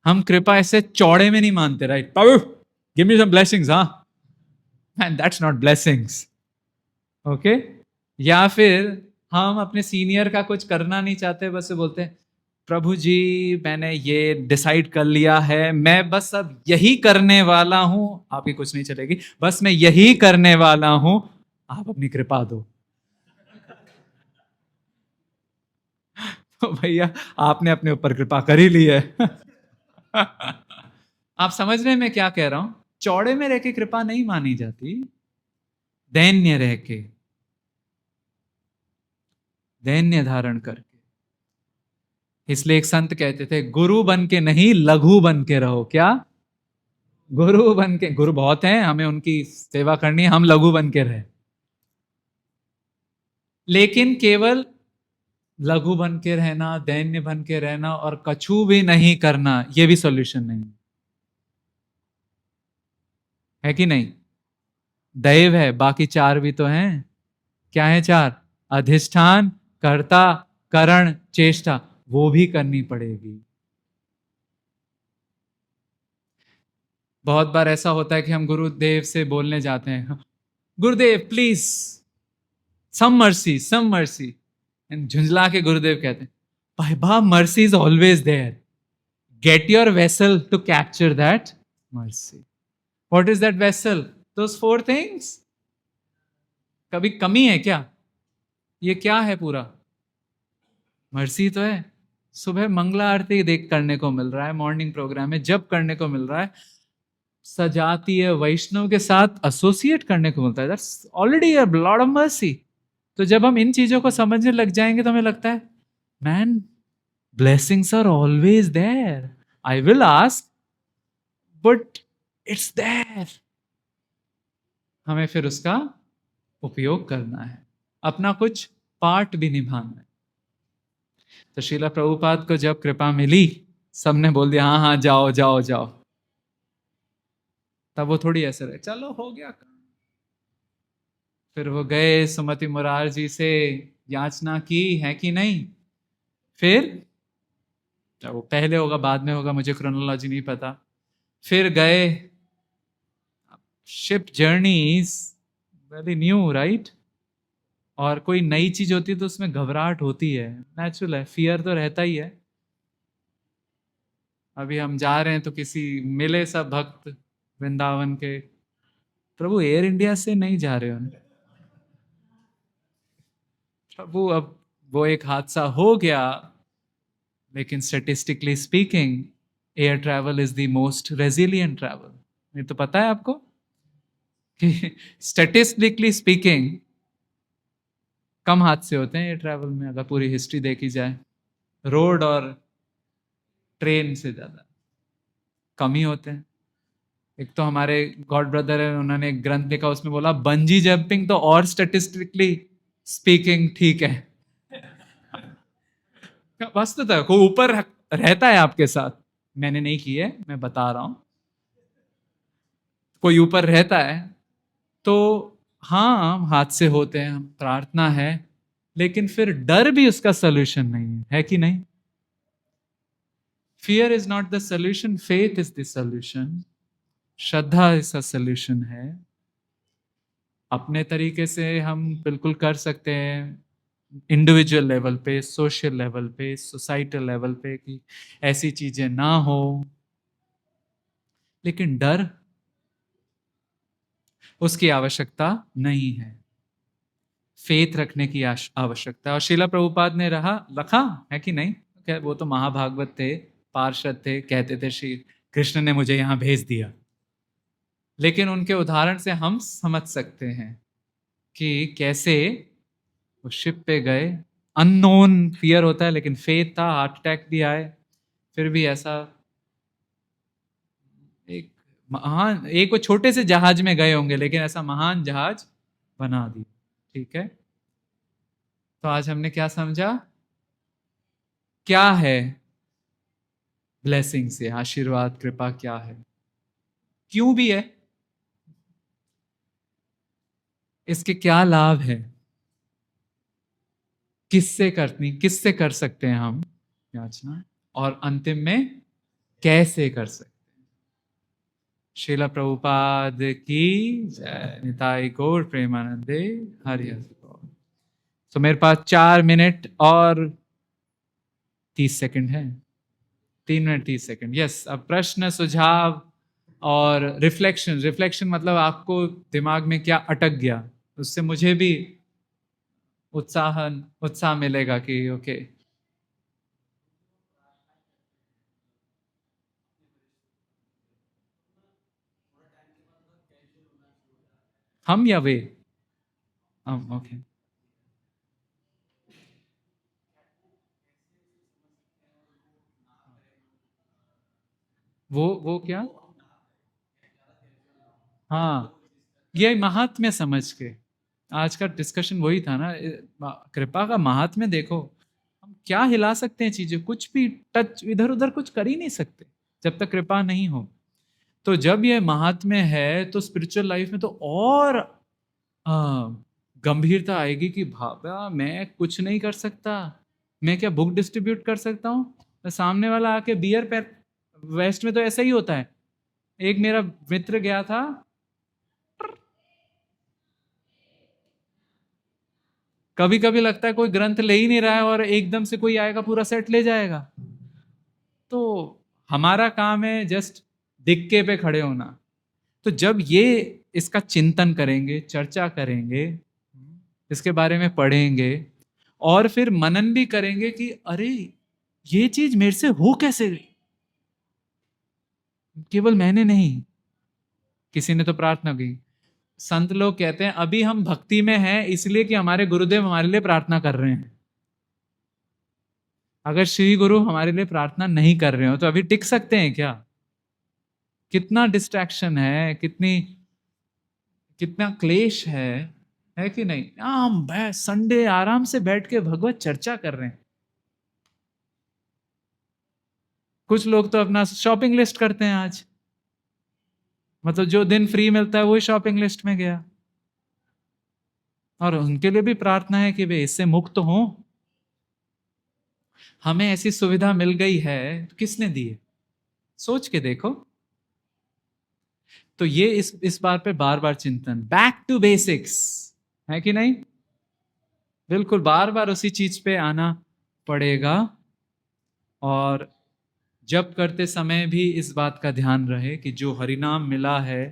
हम कृपा ऐसे चौड़े में नहीं मानते, राइट प्रभु गिव मी सम ब्लेसिंग्स, हाँ and that's not blessings, okay. या फिर हम अपने सीनियर का कुछ करना नहीं चाहते, बस से बोलते हैं प्रभु जी मैंने ये डिसाइड कर लिया है, मैं बस अब यही करने वाला हूं, आपकी कुछ नहीं चलेगी, बस मैं यही करने वाला हूं, आप अपनी कृपा दो। तो भैया आपने अपने ऊपर कृपा कर ही ली है। आप समझ रहे हैं मैं क्या कह रहा हूं? चौड़े में रह के कृपा नहीं मानी जाती, दैन्य रह के, दैन्य धारण करके। इसलिए एक संत कहते थे गुरु बन के नहीं लघु बन के रहो। क्या? गुरु बन के, गुरु बहुत हैं, हमें उनकी सेवा करनी है, हम लघु बन के रहे। लेकिन केवल लघु बन के रहना, दैन्य बन के रहना और कछु भी नहीं करना, यह भी सॉल्यूशन नहीं है कि नहीं? दैव है, बाकी चार भी तो हैं। क्या है चार? अधिष्ठान, कर्ता, करण, चेष्टा, वो भी करनी पड़ेगी। बहुत बार ऐसा होता है कि हम गुरुदेव से बोलने जाते हैं, Gurudev please some mercy, and झुंझला के गुरुदेव कहते हैं भाई mercy is always there, get your vessel to capture that mercy. What is that vessel? Those four things. कभी कमी है क्या? ये क्या है पूरा? मर्सी तो है। सुबह मंगला आरती देख करने को मिल रहा है, मॉर्निंग प्रोग्राम में जब करने को मिल रहा है, सजातीय वैष्णव के साथ एसोसिएट करने को मिलता है, that's already a lot of mercy. तो जब हम इन चीजों को समझने लग जाएंगे तो हमें लगता है man blessings are always there, I will ask but it's there. हमें फिर उसका उपयोग करना है, अपना कुछ पार्ट भी निभाना है। तो श्रीला प्रभुपाद को जब कृपा मिली, सबने बोल दिया हाँ हाँ जाओ जाओ जाओ, तब वो थोड़ी ऐसे रहे चलो हो गया। फिर वो गए सुमति मुरार जी से, याचना की है कि नहीं? फिर वो पहले होगा बाद में होगा, मुझे क्रोनोलॉजी नहीं पता। फिर गए। Ship journey is very new, right? और कोई नई चीज होती है तो उसमें घबराहट होती है, नेचुरल है, फियर तो रहता ही है। अभी हम जा रहे हैं तो किसी मिले सब भक्त वृंदावन के, प्रभु एयर इंडिया से नहीं जा रहे हो ना? प्रभु अब वो एक हादसा हो गया, लेकिन statistically speaking air travel is the most resilient travel. ये तो पता है आपको कि स्टेटिस्टिकली स्पीकिंग कम हादसे होते हैं एयर ट्रैवल में, अगर पूरी हिस्ट्री देखी जाए, रोड और ट्रेन से ज्यादा कम ही होते हैं। एक तो हमारे गॉड ब्रदर है, उन्होंने एक ग्रंथ लिखा, उसमें बोला बंजी जंपिंग तो और स्टेटिस्टिकली स्पीकिंग ठीक है। वस्तुतः कोई ऊपर रहता है आपके साथ, मैंने नहीं की है, मैं बता रहा हूं, कोई ऊपर रहता है तो हाँ हादसे होते हैं, प्रार्थना है, लेकिन फिर डर भी उसका सोल्यूशन नहीं है कि नहीं? Fear is not the solution, faith is the solution. श्रद्धा इसका सोल्यूशन है। अपने तरीके से हम बिल्कुल कर सकते हैं, इंडिविजुअल लेवल पे, सोशल लेवल पे, सोसाइटल लेवल पे, कि ऐसी चीजें ना हो। लेकिन डर, उसकी आवश्यकता नहीं है, फेथ रखने की आवश्यकता है। और शिला प्रभुपाद ने रखा है कि नहीं? वो तो महाभागवत थे, पार्षद थे, कहते थे श्री कृष्ण ने मुझे यहां भेज दिया। लेकिन उनके उदाहरण से हम समझ सकते हैं कि कैसे वो शिप पे गए, अननोन फियर होता है, लेकिन फेथ था, हार्ट अटैक भी आए, फिर भी ऐसा एक महान, एक वो छोटे से जहाज में गए होंगे लेकिन ऐसा महान जहाज बना दिया। ठीक है, तो आज हमने क्या समझा, क्या है ब्लेसिंग से, आशीर्वाद कृपा क्या है, क्यों भी है, इसके क्या लाभ है, किससे कर सकते हैं हम याचना, और अंतिम में कैसे कर सकते। श्रीला प्रभुपाद की जय। निताई गौर प्रेमानंदे हरि हरि बोल। तो मेरे पास 4 मिनट और 30 सेकंड है, 3 मिनट 30 सेकंड। यस, अब प्रश्न सुझाव और रिफ्लेक्शन। रिफ्लेक्शन मतलब आपको दिमाग में क्या अटक गया, उससे मुझे भी उत्साह मिलेगा कि ओके। हम या वे, हम, ओके। वो क्या, हाँ, ये महात्म्य समझ के, आज का डिस्कशन वही था ना, कृपा का महात्म्य देखो। हम क्या हिला सकते हैं चीजें, कुछ भी टच इधर उधर कुछ कर ही नहीं सकते जब तक कृपा नहीं हो। तो जब ये महात्म्य है तो स्पिरिचुअल लाइफ में तो और आ, गंभीरता आएगी कि भाभा मैं कुछ नहीं कर सकता, मैं क्या बुक डिस्ट्रीब्यूट कर सकता हूँ, सामने वाला आके बियर पैर। वेस्ट में तो ऐसा ही होता है। एक मेरा मित्र गया था, कभी कभी लगता है कोई ग्रंथ ले ही नहीं रहा है और एकदम से कोई आएगा पूरा सेट ले जाएगा। तो हमारा काम है जस्ट दिक्के पे खड़े होना। तो जब ये इसका चिंतन करेंगे, चर्चा करेंगे, इसके बारे में पढ़ेंगे और फिर मनन भी करेंगे कि अरे ये चीज मेरे से हो कैसे गई, केवल मैंने नहीं, किसी ने तो प्रार्थना की। संत लोग कहते हैं अभी हम भक्ति में हैं इसलिए कि हमारे गुरुदेव हमारे लिए प्रार्थना कर रहे हैं। अगर श्री गुरु हमारे लिए प्रार्थना नहीं कर रहे हो तो अभी टिक सकते हैं क्या? कितना डिस्ट्रैक्शन है, कितना क्लेश है कि नहीं? हम संडे आराम से बैठ के भगवत चर्चा कर रहे हैं। कुछ लोग तो अपना शॉपिंग लिस्ट करते हैं आज, मतलब जो दिन फ्री मिलता है वही शॉपिंग लिस्ट में गया, और उनके लिए भी प्रार्थना है कि वे इससे मुक्त हों। हमें ऐसी सुविधा मिल गई है तो किसने दी है, सोच के देखो। तो ये इस बार पे बार बार चिंतन, बैक टू बेसिक्स, है कि नहीं? बिल्कुल बार बार उसी चीज पे आना पड़ेगा। और जब करते समय भी इस बात का ध्यान रहे कि जो हरिनाम मिला है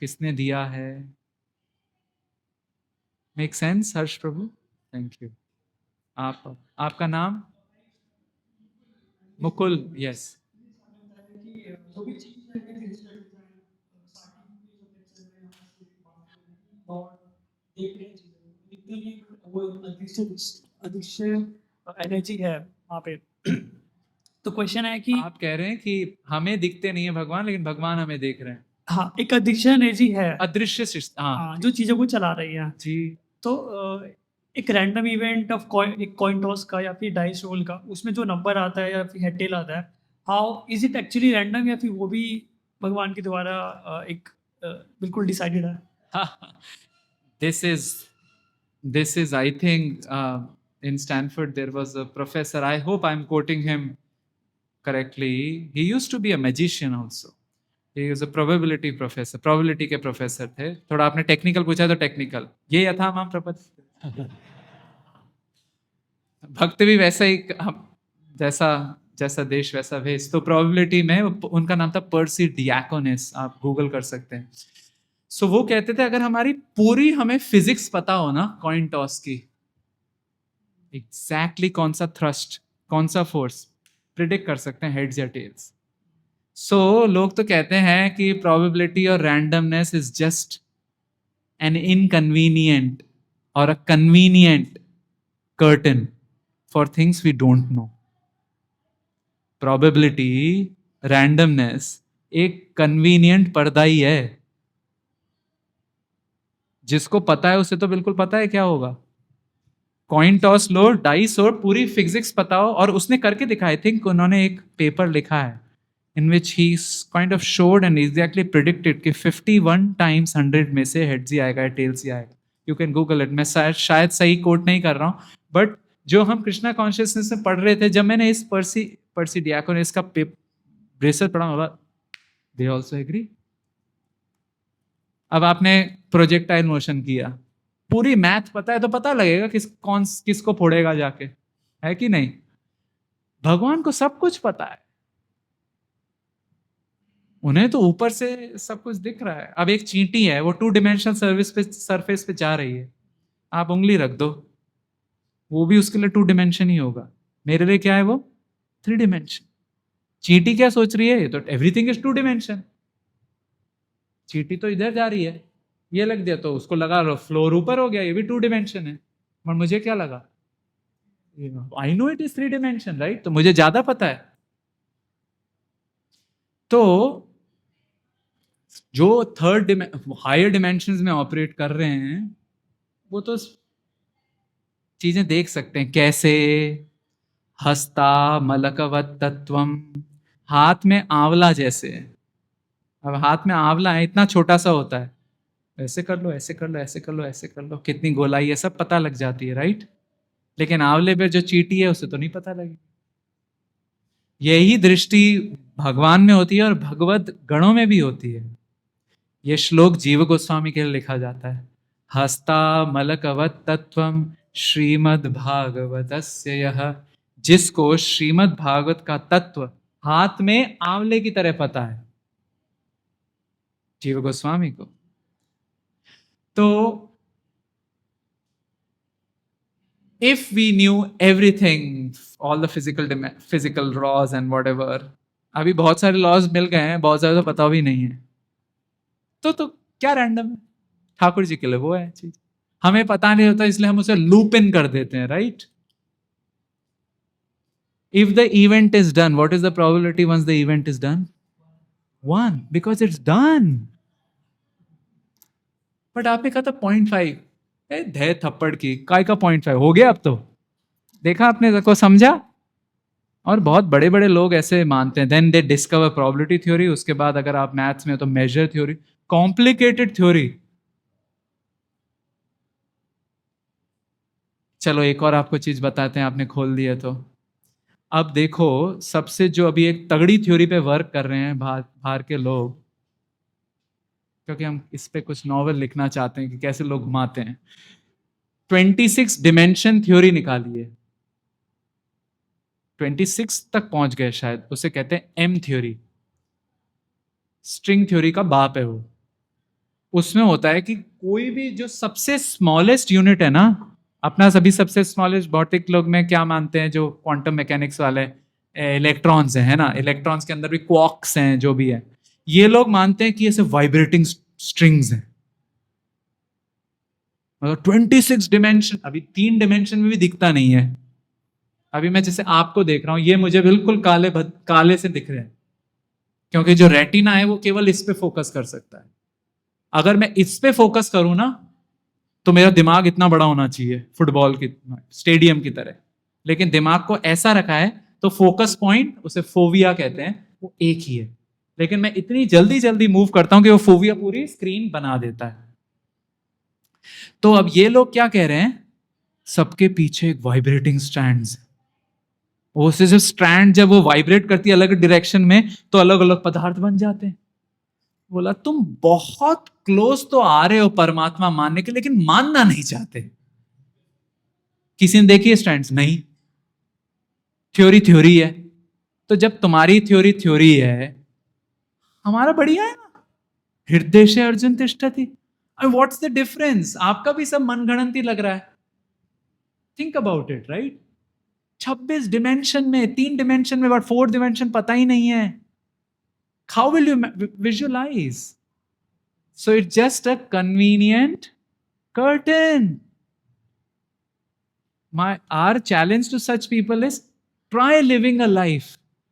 किसने दिया है। Make sense Harsh Prabhu? Thank you. आपका नाम? मुकुल, यस। एनर्जी है वहाँ पे। तो क्वेश्चन है कि आप कह रहे हैं कि हमें दिखते नहीं है भगवान, लेकिन भगवान हमें देख रहे हैं। हाँ, एक अदृश्य एनर्जी है, अदृश्य हाँ हाँ, जो चीज़ों को चला रही है। जी। तो एक रैंडम इवेंट ऑफ कॉइन, एक कॉइन टॉस का या फिर डाइस रोल का, उसमें जो नंबर आता है या फिर हेड टेल आता है, how is it actually random, या फिर वो भी भगवान के द्वारा एक बिल्कुल डिसाइडेड है? This is I think in Stanford there was a professor, I hope I'm quoting him correctly, he used to be a magician also. He was a probability professor, probability के प्रोफेसर थे। थोड़ा आपने technical पूछा तो technical, ये यथामाम प्रपंच। भक्त भी वैसा ही जैसा जैसा देश वैसा भेष। तो प्रोबेबिलिटी में उनका नाम था पर्सी डियाकोनिस, आप गूगल कर सकते हैं। सो वो कहते थे अगर हमारी पूरी हमें फिजिक्स पता हो ना कॉइन टॉस की, एग्जैक्टली कौन सा थ्रस्ट, कौन सा फोर्स, प्रिडिक्ट कर सकते हैं हेड्स या टेल्स। सो लोग तो कहते हैं कि प्रोबेबिलिटी और randomness is just an inconvenient और a convenient curtain for things we don't know. Probability, randomness एक कन्वीनियंट पर्दा ही है जिसको पता है उसे तो बिल्कुल पता है क्या होगा। कॉइन टॉस लो, डाइस हो, पूरी फिजिक्स पता हो, और उसने करके दिखा। आई थिंक उन्होंने एक पेपर लिखा है in which he kind of showed and exactly predicted कि 51 times 100 में से heads ही आएगा, tails ही आएगा। You can Google it। मैं शायद सही कोट नहीं कर रहा हूँ, बट जो हम कृष्णा कॉन्शियसनेस में पढ़ रहे थे, जब मैंने इस पर्सी डियाकोन इसका ब्रेसर पढ़ा, होगा दे ऑल्सो एग्री। अब आपने प्रोजेक्टाइल मोशन किया, पूरी मैथ पता है तो पता लगेगा किसको फोड़ेगा जाके, है कि नहीं। भगवान को सब कुछ पता है, उन्हें तो ऊपर से सब कुछ दिख रहा है। अब एक चींटी है, वो 2 डिमेंशनल सरफेस पे जा रही है, आप उंगली रख दो, वो भी उसके लिए 2 डिमेंशन ही होगा। मेरे लिए क्या है वो? 3 डिमेंशन। चींटी क्या सोच रही है? ये तो एवरीथिंग इज 2 डिमेंशन। चींटी तो इधर जा रही है, ये लग दिया तो उसको लगा फ्लोर ऊपर हो गया, ये भी 2 डिमेंशन है। और मुझे क्या लगा? I know it is 3 dimension, right? तो मुझे ज्यादा पता है। तो जो हायर डिमेंशंस में ऑपरेट कर रहे हैं, वो तो चीजें देख सकते हैं कैसे। हस्ता मलकवत तत्वम, हाथ में आंवला जैसे। अब हाथ में आंवला है, इतना छोटा सा होता है, ऐसे कर लो, ऐसे कर लो, ऐसे कर लो, ऐसे कर लो, कितनी गोलाई है सब पता लग जाती है, राइट? लेकिन आंवले पे जो चींटी है उसे तो नहीं पता लगी। यही दृष्टि भगवान में होती है और भगवत गणों में भी होती है। ये श्लोक जीव गोस्वामी के लिए लिखा जाता है। हस्ता मलकवत तत्वम श्रीमद् भागवतस्य यः, जिसको श्रीमद् भागवत का तत्व हाथ में आंवले की तरह पता है, जीव गोस्वामी को। तो if we knew everything, all the physical laws and whatever, अभी बहुत सारे लॉज मिल गए हैं, बहुत ज्यादा पता भी नहीं है, तो क्या रैंडम है? ठाकुर जी के लिए वो है चीज, हमें पता नहीं होता, इसलिए हम उसे लूप इन कर देते हैं, right? If the event is done, what is the probability once the event is done? 1, because it's done. But आपने कहा था 0.5, धै थप्पड़ की काय का 0.5 हो गया। अब तो देखा आपने को समझा। और बहुत बड़े बड़े लोग ऐसे मानते हैं, then they discover probability theory. उसके बाद अगर आप मैथ्स में हो तो मेजर थ्योरी, कॉम्प्लिकेटेड थ्योरी। चलो एक और आपको चीज बताते हैं, आपने खोल दिया तो। अब देखो, सबसे जो अभी एक तगड़ी थ्योरी पे वर्क कर रहे हैं बाहर के लोग, क्योंकि हम इस पे कुछ नॉवल लिखना चाहते हैं कि कैसे लोग घुमाते हैं। 26 डिमेंशन थ्योरी निकाली है, 26 तक पहुंच गए शायद, उसे कहते हैं एम थ्योरी। स्ट्रिंग थ्योरी का बाप है वो। उसमें होता है कि कोई भी जो सबसे स्मॉलेस्ट यूनिट है ना, अपना सभी सबसे स्मॉलेस्ट भौतिक लोग में क्या मानते हैं, जो क्वांटम मैकेनिक्स वाले, इलेक्ट्रॉन्स हैं, है ना? इलेक्ट्रॉन्स के अंदर भी क्वार्क्स हैं, जो भी है, ये लोग मानते हैं कि ऐसे वाइब्रेटिंग स्ट्रिंग्स हैं। मतलब 26 डिमेंशन, अभी 3 डिमेंशन में भी दिखता नहीं है। अभी मैं जैसे आपको देख रहा हूं, ये मुझे बिल्कुल काले से दिख रहे हैं, क्योंकि जो रेटिना है वो केवल इस पे फोकस कर सकता है। अगर मैं इस पे फोकस करूं ना, तो मेरा दिमाग इतना बड़ा होना चाहिए, फुटबॉल की स्टेडियम की तरह। लेकिन दिमाग को ऐसा रखा है तो फोकस पॉइंट, उसे फोविया कहते हैं, वो एक ही है। लेकिन मैं इतनी जल्दी जल्दी मूव करता हूं कि वो फोविया पूरी स्क्रीन बना देता है। तो अब ये लोग क्या कह रहे हैं, सबके पीछे एक वाइब्रेटिंग स्ट्रैंड्स, वो सिर्फ स्ट्रैंड जब वो वाइब्रेट करती है अलग डायरेक्शन में, तो अलग अलग पदार्थ बन जाते हैं। बोला तुम बहुत क्लोज तो आ रहे हो परमात्मा मानने के, लेकिन मानना नहीं चाहते। किसी ने देखी है स्ट्रैंड्स? नहीं। थ्योरी थ्योरी है। तो जब तुम्हारी थ्योरी थ्योरी है, हमारा बढ़िया है ना। हृदय से अर्जुन तिष्ठति, व्हाट्स द डिफरेंस? आपका भी सब मनगढ़ंती लग रहा है। Think about it, right? 26 dimension में, 3 डिमेंशन में, बट 4 डिमेंशन पता ही नहीं है। How will you visualize? So it's just a convenient curtain. Our challenge to such people is try living a life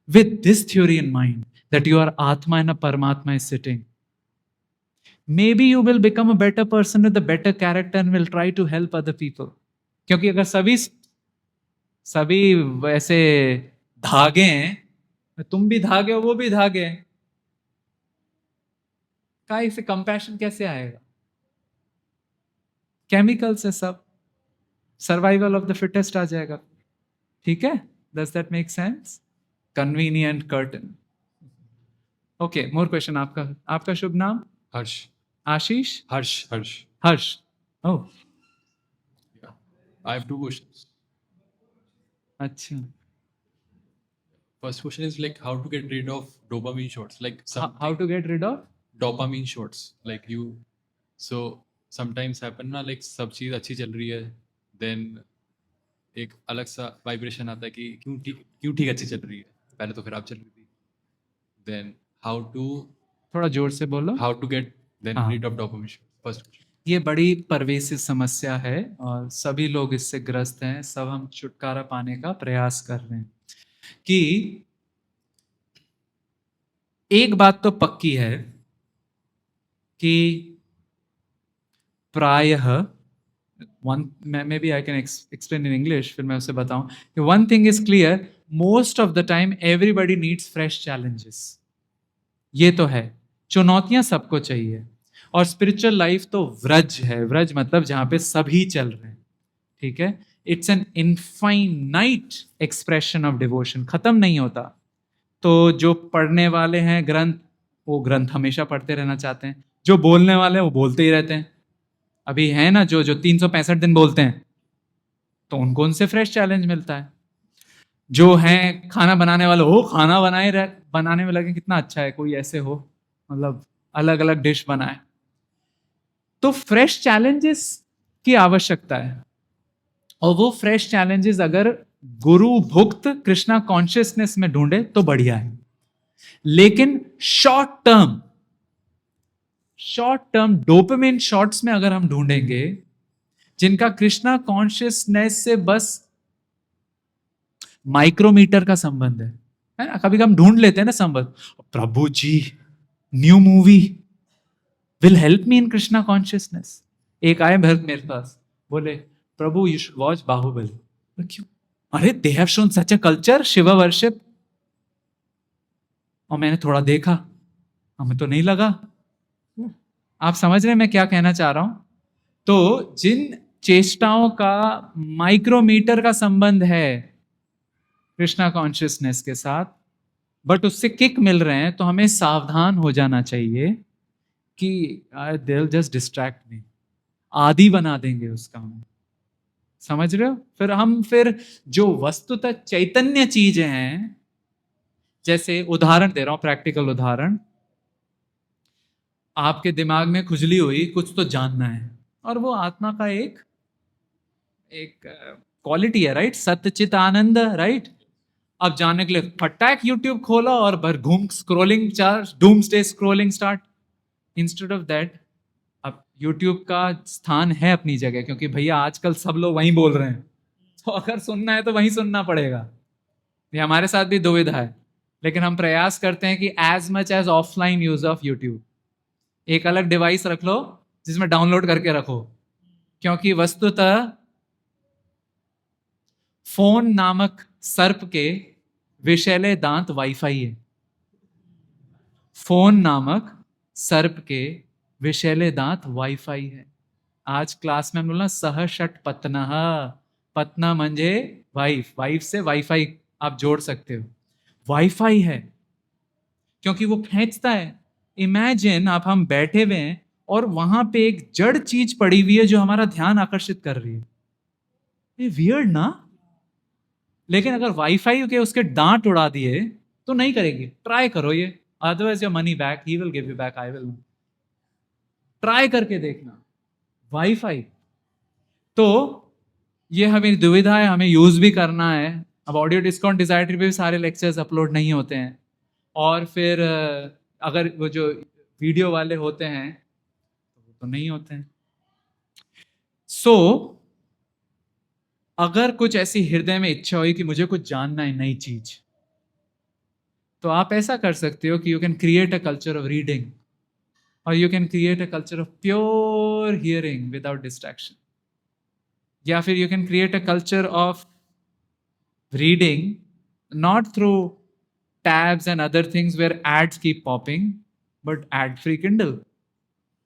with this theory in mind, that your Atma and a Paramatma is sitting. maybe you will become a better person with a better character and will try to help other people. क्योंकि अगर सभी वैसे धागे हैं, तुम भी धागे हो, वो भी धागे हैं, काहे से कंपैशन कैसे आएगा? केमिकल से सब, सर्वाइवल ऑफ द फिटेस्ट आ जाएगा. ठीक है? Does that make sense? Convenient curtain. Okay, more question. आपका शुभ नाम? हर्ष. आशीष? हर्ष. हर्ष. ओह, Yeah. I have 2 questions. अच्छा. First question is like how to get rid of dopamine shots. Like some How to get rid of? dopamine shots. Like you, so sometimes happen ना, like सब चीज अच्छी चल रही है, then एक अलग सा वाइब्रेशन आता है कि क्यों ठीक अच्छी चल रही है, पहले तो खराब चल रही थी. Then थोड़ा जोर से बोलो. how to get then हाँ. rid of dopamine shots. First question. ये बड़ी परवेसिव समस्या है और सभी लोग इससे ग्रस्त हैं. सब हम छुटकारा पाने का प्रयास कर रहे हैं. कि एक बात तो पक्की है कि प्रायः may be I can explain in English, फिर मैं उसे बताऊं कि one thing is clear, most of the time everybody needs fresh challenges. ये तो है, चुनौतियां सबको चाहिए. और स्पिरिचुअल लाइफ तो व्रज है. व्रज मतलब जहां पे सभी चल रहे हैं. ठीक है? It's an infinite expression of devotion, खत्म नहीं होता. तो जो पढ़ने वाले हैं ग्रंथ, वो ग्रंथ हमेशा पढ़ते रहना चाहते हैं. जो बोलने वाले हैं वो बोलते ही रहते हैं. अभी है ना जो 365 दिन बोलते हैं, तो उनको उनसे फ्रेश चैलेंज मिलता है. जो हैं खाना बनाने वाले, हो खाना बनाने में लगे, कितना अच्छा है कोई ऐसे हो, मतलब अलग अलग डिश बनाए. तो फ्रेश चैलेंजेस की आवश्यकता है. और वो फ्रेश चैलेंजेस अगर गुरु भुक्त कृष्णा कॉन्शियसनेस में ढूंढे तो बढ़िया है. लेकिन शॉर्ट टर्म डोपामिन शॉट्स में अगर हम ढूंढेंगे जिनका कृष्णा कॉन्शियसनेस से बस माइक्रोमीटर का संबंध है ना. कभी हम ढूंढ लेते हैं ना संबंध, Prabhu ji new movie will help me in Krishna consciousness. एक आए भरत मेरे पास, बोले Prabhu you should watch Baahubali. क्यों? अरे they have shown such a culture, Shiva worship. और मैंने थोड़ा देखा, हमें तो नहीं लगा. आप समझ रहे हैं मैं क्या कहना चाह रहा हूं? तो जिन चेष्टाओं का माइक्रोमीटर का संबंध है कृष्णा कॉन्शियसनेस के साथ, बट उससे किक मिल रहे हैं, तो हमें सावधान हो जाना चाहिए कि दे विल जस्ट डिस्ट्रैक्ट मी. आदि बना देंगे उसका हमें. समझ रहे हो? फिर जो वस्तुतः चैतन्य चीजें हैं, जैसे उदाहरण दे रहा हूं, प्रैक्टिकल उदाहरण. आपके दिमाग में खुजली हुई, कुछ तो जानना है, और वो आत्मा का एक क्वालिटी है, राइट? सत्यचित आनंद, राइट? अब जानने के लिए फटाक यूट्यूब खोला और भर घूम scrolling, doomsday scrolling start. Instead of that, अब यूट्यूब का स्थान है अपनी जगह, क्योंकि भैया आजकल सब लोग वहीं बोल रहे हैं, तो अगर सुनना है तो वहीं सुनना पड़ेगा. ये हमारे साथ भी दुविधा है. लेकिन हम प्रयास करते हैं कि as much as offline use of YouTube, एक अलग डिवाइस रख लो जिसमें डाउनलोड करके रखो. क्योंकि वस्तुतः फोन नामक सर्प के विषैले दांत वाईफाई है. फोन नामक सर्प के विषैले दांत वाईफाई है. आज क्लास में हम बोला सहषट पत्न, पत्ना म्हणजे वाइफ से वाईफाई आप जोड़ सकते हो. वाईफाई है क्योंकि वो खींचता है. इमेजिन आप हम बैठे हुए हैं और वहां पे एक जड़ चीज पड़ी हुई है जो हमारा ध्यान आकर्षित कर रही है. ये वियर्ड ना? लेकिन अगर वाईफाई के उसके दांत उड़ा दिए तो नहीं करेगी. ट्राई करो ये, otherwise your money back, he will give you back, I will. Try करके देखना. वाईफाई तो ये हमें दुविधा है, हमें यूज भी करना है. अब ऑडियो डिस्काउंट डिजायर पे भी सारे लेक्चर्स अपलोड नहीं होते हैं, और फिर अगर वो जो वीडियो वाले होते हैं तो नहीं होते हैं. सो अगर कुछ ऐसी हृदय में इच्छा हुई कि मुझे कुछ जानना है, नई चीज, तो आप ऐसा कर सकते हो कि you can create a culture of reading. or you can create a culture of pure hearing without distraction. या फिर you can create a culture of reading not through tabs and other things where ads keep popping, but ad free Kindle.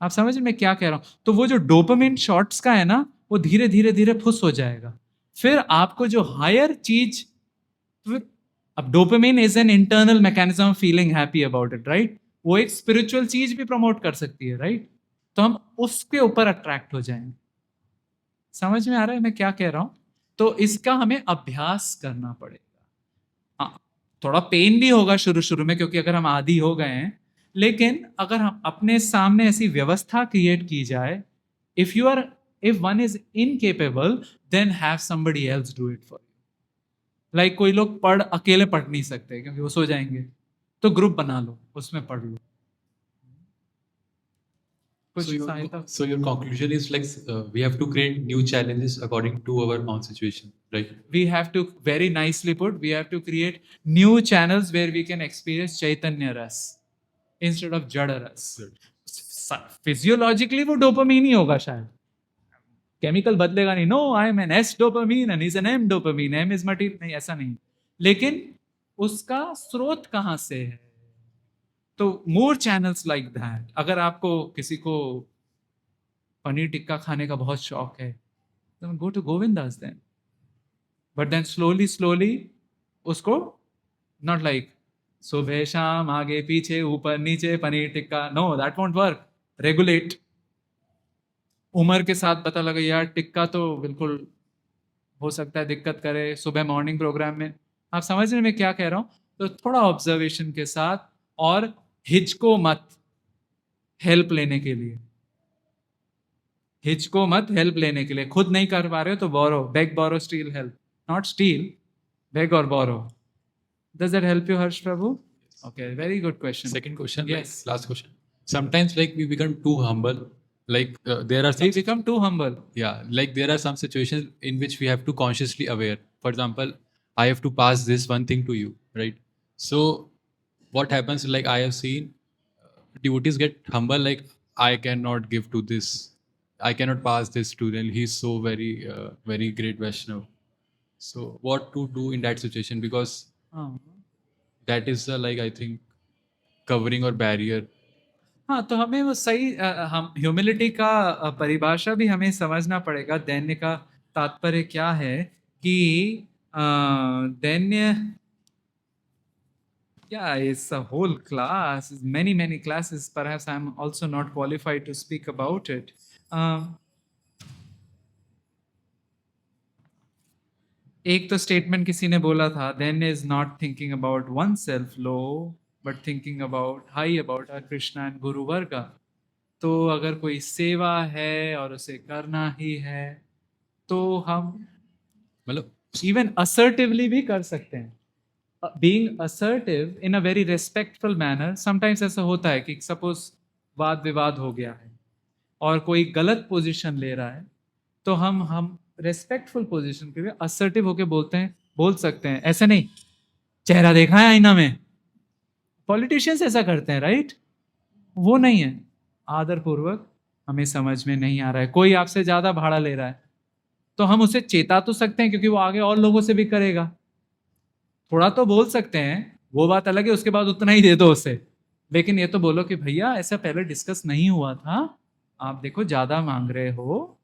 आप समझ रहे मैं क्या कह रहा हूं? तो वो जो डोपामिन शॉट्स का है ना, वो धीरे धीरे धीरे फुस हो जाएगा. फिर आपको जो हायर चीज, अब dopamine is an internal mechanism of feeling happy about it, right? वो एक स्पिरिचुअल चीज भी प्रमोट कर सकती है, राइट? तो हम उसके ऊपर अट्रैक्ट हो जाएंगे. समझ में आ रहा है मैं क्या कह रहा हूं? तो इसका हमें अभ्यास करना पड़ेगा. हाँ, थोड़ा पेन भी होगा शुरू शुरू में, क्योंकि अगर हम आदी हो गए हैं. लेकिन अगर हम अपने सामने ऐसी व्यवस्था क्रिएट की जाए, if one is incapable, then have somebody else do it for you. Like कोई लोग अकेले पढ़ नहीं सकते क्योंकि वो सो जाएंगे, तो ग्रुप बना लो, उसमें पढ़ लो. So your conclusion is like we have to create new challenges according to our own situation, right? We have to, very nicely put, we have to create new channels where we can experience Chaitanya Ras instead of Jada Ras. Physiologically वो dopamine ही होगा शायद, chemical बदलेगा नहीं. No, I am N S dopamine and is N M dopamine. M is material, नहीं, ऐसा नहीं. लेकिन उसका स्रोत कहां से है? तो मोर चैनल्स लाइक दैट. अगर आपको किसी को पनीर टिक्का खाने का बहुत शौक है, तो go to Govinda's then. But then slowly slowly उसको, नॉट लाइक सुबह शाम आगे पीछे ऊपर नीचे paneer tikka. No, that won't work. Regulate. उम्र के साथ पता लगा यार टिक्का तो बिल्कुल हो सकता है दिक्कत करे सुबह मॉर्निंग प्रोग्राम में. आप समझ रहे मैं क्या कह रहा हूं? तो थोड़ा ऑब्जर्वेशन के साथ, और हिचको मत हेल्प लेने के लिए. हिचको मत हेल्प लेने के लिए. खुद नहीं कर पा रहे हो तो borrow, beg, borrow, steal, help. Not steal, beg और borrow. Does that help you, Harsh Prabhu? Okay, very good question. Second question, Yes. like, last question. Sometimes like we become too humble. Like there are We some, become too humble. yeah, like there are some situations in which we have to consciously aware. For example, I have to pass this one thing to you, right? So what happens, like I have seen devotees get humble, like I cannot give to this, I cannot pass this to them, he's so very very great Vaishnav. So what to do in that situation? Because हाँ. that is the, like I think, covering or barrier. हाँ, तो हमें वो सही, हम humility का परिभाषा भी हमें समझना पड़ेगा. दैन्य का तात्पर्य क्या है? कि दैन्य, yeah, it's a whole class, many classes. Perhaps I'm also not qualified to speak about it. एक तो स्टेटमेंट किसी ने बोला था, dainya is not thinking about one self low, but thinking about high about our Krishna and guru varga. तो अगर कोई सेवा है और उसे करना ही है, तो हम मतलब इवन असर्टिवली भी कर सकते हैं. Being assertive in a very respectful manner. Sometimes ऐसा होता है कि सपोज वाद विवाद हो गया है और कोई गलत पोजीशन ले रहा है, तो हम रेस्पेक्टफुल पोजीशन के लिए असर्टिव होके बोल सकते हैं. ऐसे नहीं, चेहरा देखा है आईना में, पॉलिटिशियंस ऐसा करते हैं, राइट? वो नहीं है. आदर पूर्वक, हमें समझ में नहीं आ रहा है, कोई आपसे ज्यादा भाड़ा ले रहा है, तो हम उसे चेता तो सकते हैं, क्योंकि वो आगे और लोगों से भी करेगा. थोड़ा तो बोल सकते हैं, वो बात अलग है, उसके बाद उतना ही दे दो उसे. लेकिन ये तो बोलो कि भैया ऐसा पहले डिस्कस नहीं हुआ था, आप देखो ज्यादा मांग रहे हो.